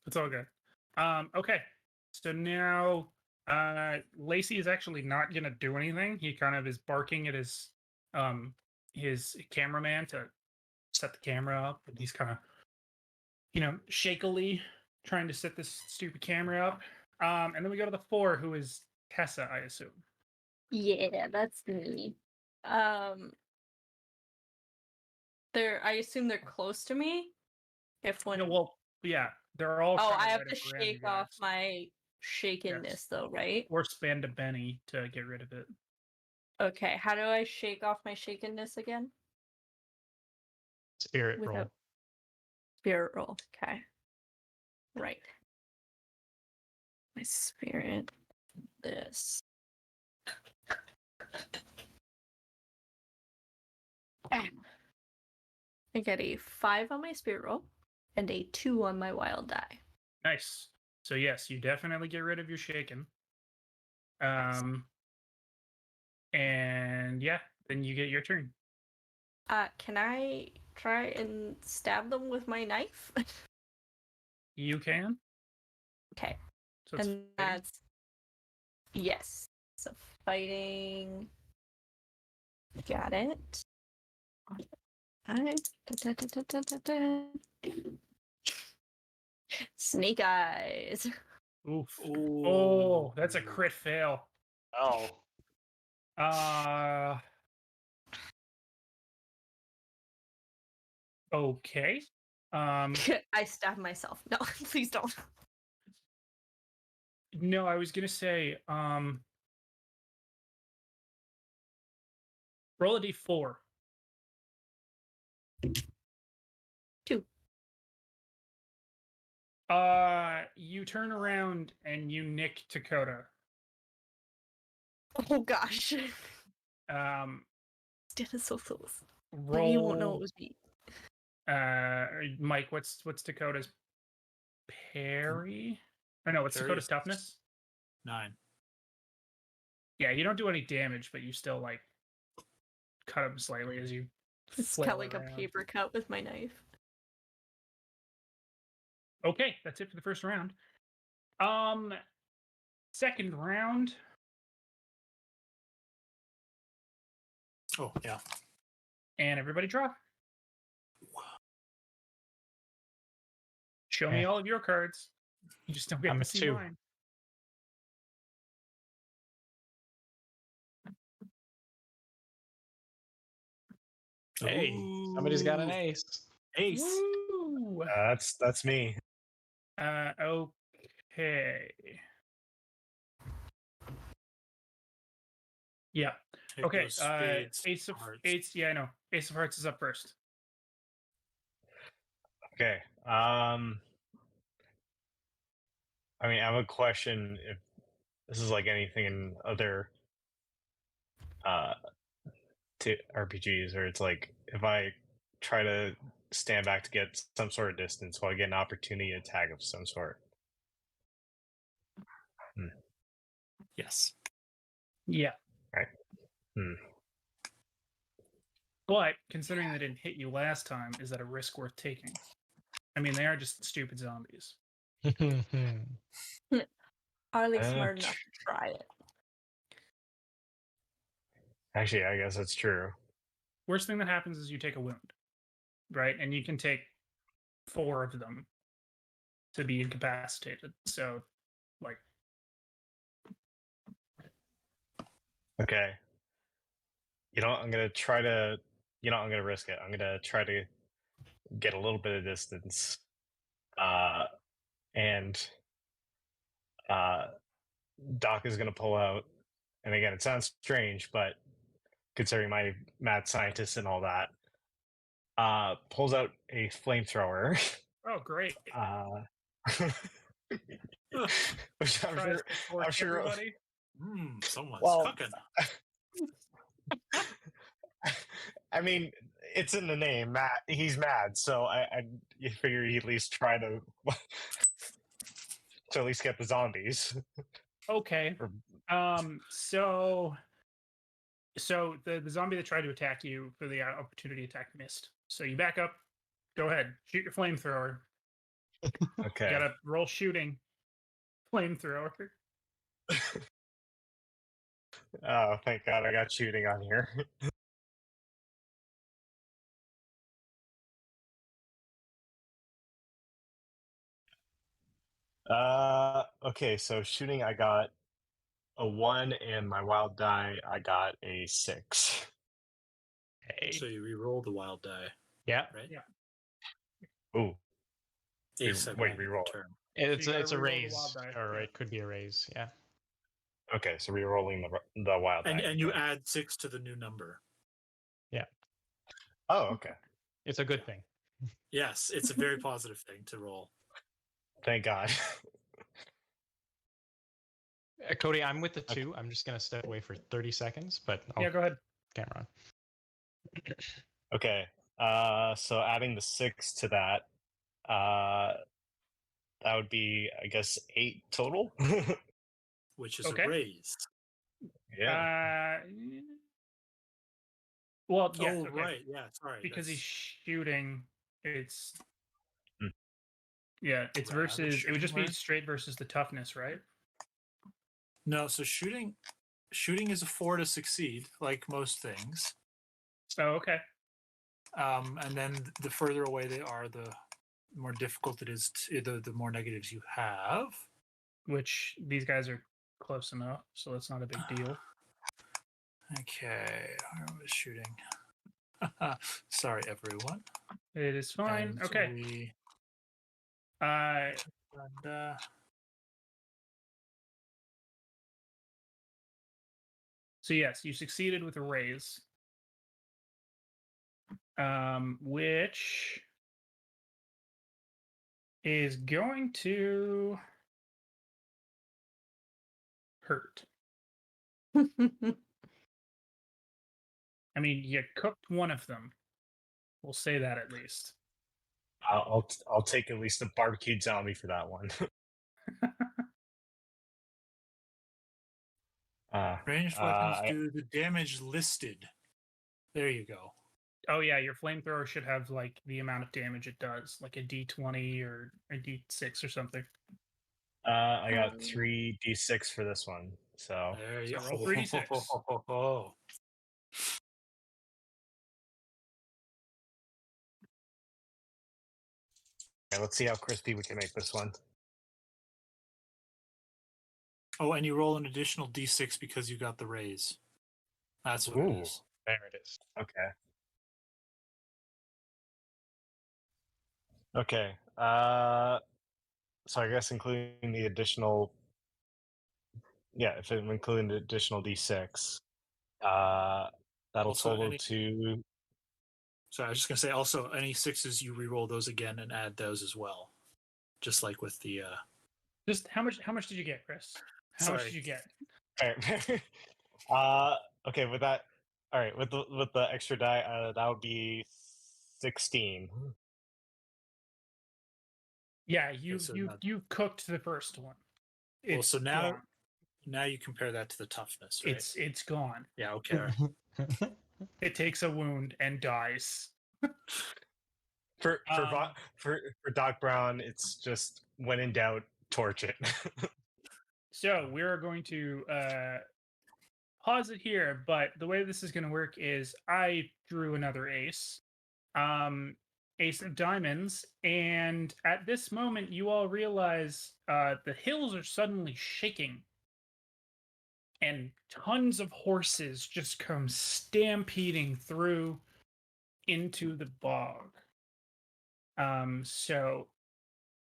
it's all good. Okay. So now Lacey is actually not gonna do anything. He kind of is barking at his cameraman to set the camera up, and he's kind of shakily trying to set this stupid camera up. And then we go to the 4, who is Tessa, I assume. Yeah, that's me. I assume they're close to me. If one. No, well, yeah, they're all. Oh, kinda I have right to up around you shake off guys. my shakenness, though, right? Or spend a Benny to get rid of it. Okay, how do I shake off my shakenness again? Spirit roll. Without spirit roll. Okay. Right. My spirit. This. I get a 5 on my spirit roll and a 2 on my wild die. Nice. So yes, you definitely get rid of your shaken. And yeah, then you get your turn. Can I try and stab them with my knife? You can. Okay. So it's And fighting? that's yes. So fighting. Got it. Alright. Snake eyes. Oof. Ooh. Oh, that's a crit fail. Oh. Okay. I stabbed myself. No, please don't. No, I was gonna say, roll a d4. 2. You turn around and you nick Dakota. Oh gosh. Um, That is so close. roll. He won't know it was me. Mike, what's Dakota's parry? Or no, what's Parry Dakota's is- toughness? 9. Yeah, you don't do any damage, but you still like cut him slightly as you It's flail got like around. a paper cut with my knife. Okay, that's it for the first round. Second round. Oh, yeah. And everybody draw. Show me Okay. all of your cards. You just don't get I'm to a see 2. mine. Hey, somebody's got an Ooh, ace. Ace. Woo! That's me. Okay. Yeah. Take Okay. those spades, Ace of hearts. Hearts. Yeah, I know. Ace of Hearts is up first. Okay. I mean, I have a question. If this is like anything in other RPGs, or it's like if I try to stand back to get some sort of distance, will I get an opportunity attack of some sort? Yes. Yeah. Right. But considering they didn't hit you last time, is that a risk worth taking? I mean, they are just stupid zombies. Are they Uh, smart enough to try it? Actually, I guess that's true. Worst thing that happens is you take a wound, right? And you can take 4 of them to be incapacitated. So, like, Okay. You know what? I'm gonna try to. You know, I'm gonna risk it. I'm gonna try to get a little bit of distance, and Doc is gonna pull out. And again, it sounds strange, but considering my mad scientist and all that, pulls out a flamethrower. oh, great. Which I'm Tries sure. to torch I'm sure. everybody. Someone's Well, cooking. I mean, it's in the name. Matt, he's mad, so you figure he'd at least try to at least get the zombies. Okay. Or- So the zombie that tried to attack you for the opportunity attack missed. So you back up. Go ahead. Shoot your flamethrower. Okay. You gotta roll shooting. Flamethrower. Oh, thank God, I got shooting on here. Okay, so shooting, I got a 1, and my wild die, I got a 6. Hey. So you re-roll the wild die, Yeah. right? Yeah. Ooh. Asymmetric Wait, re-roll it. term. It's you gotta it's a re-roll the raise, wild die, or yeah. it could be a raise. Yeah. Okay, so re-rolling the wild die. And you okay. add 6 to the new number. Oh, okay. It's a good thing. Yes, it's a very positive thing to roll. Thank God. Cody, I'm with the Okay. 2. I'm just gonna step away for 30 seconds, but I'll Yeah, go ahead. camera on. Okay. So adding the 6 to that, that would be, I guess, 8 total. Which is Okay. a raise. Yeah. Well, yes, Oh, okay. right. Yeah, sorry. Because he's that's- shooting, it's Hmm. yeah, it's Do I have it versus. It would shooting just be where? straight versus the toughness, right? No, so shooting is a 4 to succeed, like most things. Oh, okay. And then the further away they are, the more difficult it is. The more negatives you have. Which these guys are close enough, so that's not a big deal. Okay, where was shooting? Sorry, everyone. It is fine. And Okay. We, Uh, and, so yes, you succeeded with a raise, which is going to hurt. I mean, you cooked one of them. We'll say that at least. I'll take at least a barbecued zombie for that one. ranged weapons I, do the damage listed. There you go. Oh yeah, your flamethrower should have like the amount of damage it does, like a D20 or a D6 or something. I got 3d6 for this one. So There you So roll 3d6. Oh. okay, let's see how crispy we can make this one. Oh, and you roll an additional d6 because you got the raise. That's what it Ooh. is. There it is. Okay. Okay. So I guess including the additional, yeah, if I'm including the additional d6, that'll Also, total any- to. So I was just gonna say, also any 6s, you re-roll those again and add those as well, just like with the. Just how much did you get, Chris? How much did Sorry. you get? Alright. Okay, with that, all right, with the extra die, that would be 16. Yeah, you so you not- you cooked the first one. Well, It's so now gone. you compare that to the toughness, right? It's gone. Yeah. Okay. all right. It takes a wound and dies. For Um, for Doc Brown, it's just when in doubt, torch it. So we're going to pause it here, but the way this is going to work is I drew another ace, ace of diamonds, and at this moment you all realize the hills are suddenly shaking, and tons of horses just come stampeding through into the bog. So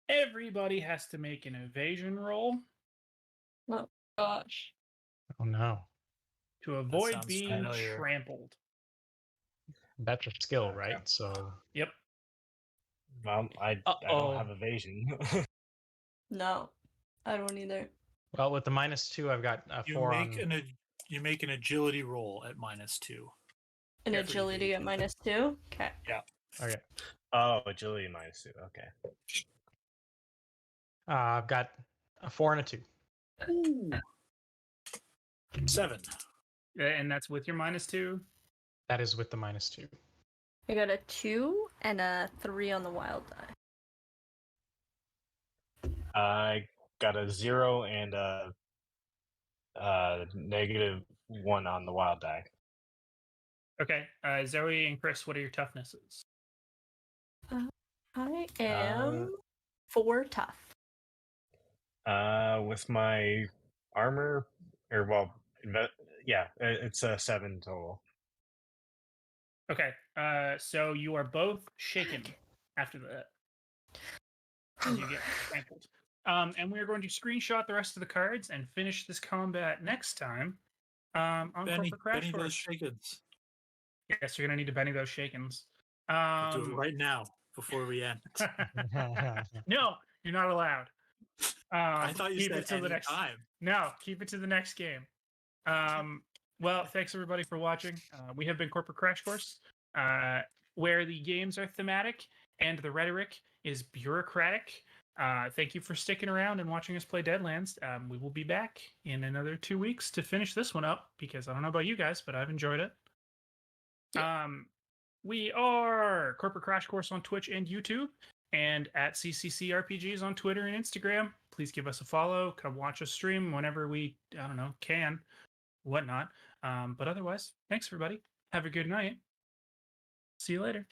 everybody has to make an evasion roll Oh gosh. Oh no. to avoid sounds being familiar. trampled. That's a skill, Okay. right? So Yep. Well, I don't have evasion. No, I don't either. well, with the -2, I've got a You 4 make on. you make an agility roll at -2. An Yeah, agility at -2. Okay. Yeah. Okay. Oh, agility -2. Okay. I've got a 4 and a 2. Ooh. 7. And that's with your -2. That is with the -2. I got a 2 and a 3 on the wild die. I got a 0 and a -1 on the wild die. Okay. Zoe and Chris, what are your toughnesses? I am 4 tough. With my armor, or well, yeah, it's a 7 total. Okay. So you are both shaken after that as you get trampled. And we are going to screenshot the rest of the cards and finish this combat next time on Corporate Crash Benny those Course. shakens. Yes, you're gonna need to Benny those shakens. I'll do it right now before we end. No, you're not allowed. I thought you keep said it to the any next. time. No, keep it to the next game. Well, thanks everybody for watching. We have been Corporate Crash Course, where the games are thematic and the rhetoric is bureaucratic. Thank you for sticking around and watching us play Deadlands. We will be back in another 2 weeks to finish this one up because I don't know about you guys, but I've enjoyed it. We are Corporate Crash Course on Twitch and YouTube, and at CCC RPGs on Twitter and Instagram. Please give us a follow. Come watch us stream whenever we, I don't know, can, whatnot. But otherwise, thanks everybody. Have a good night. See you later.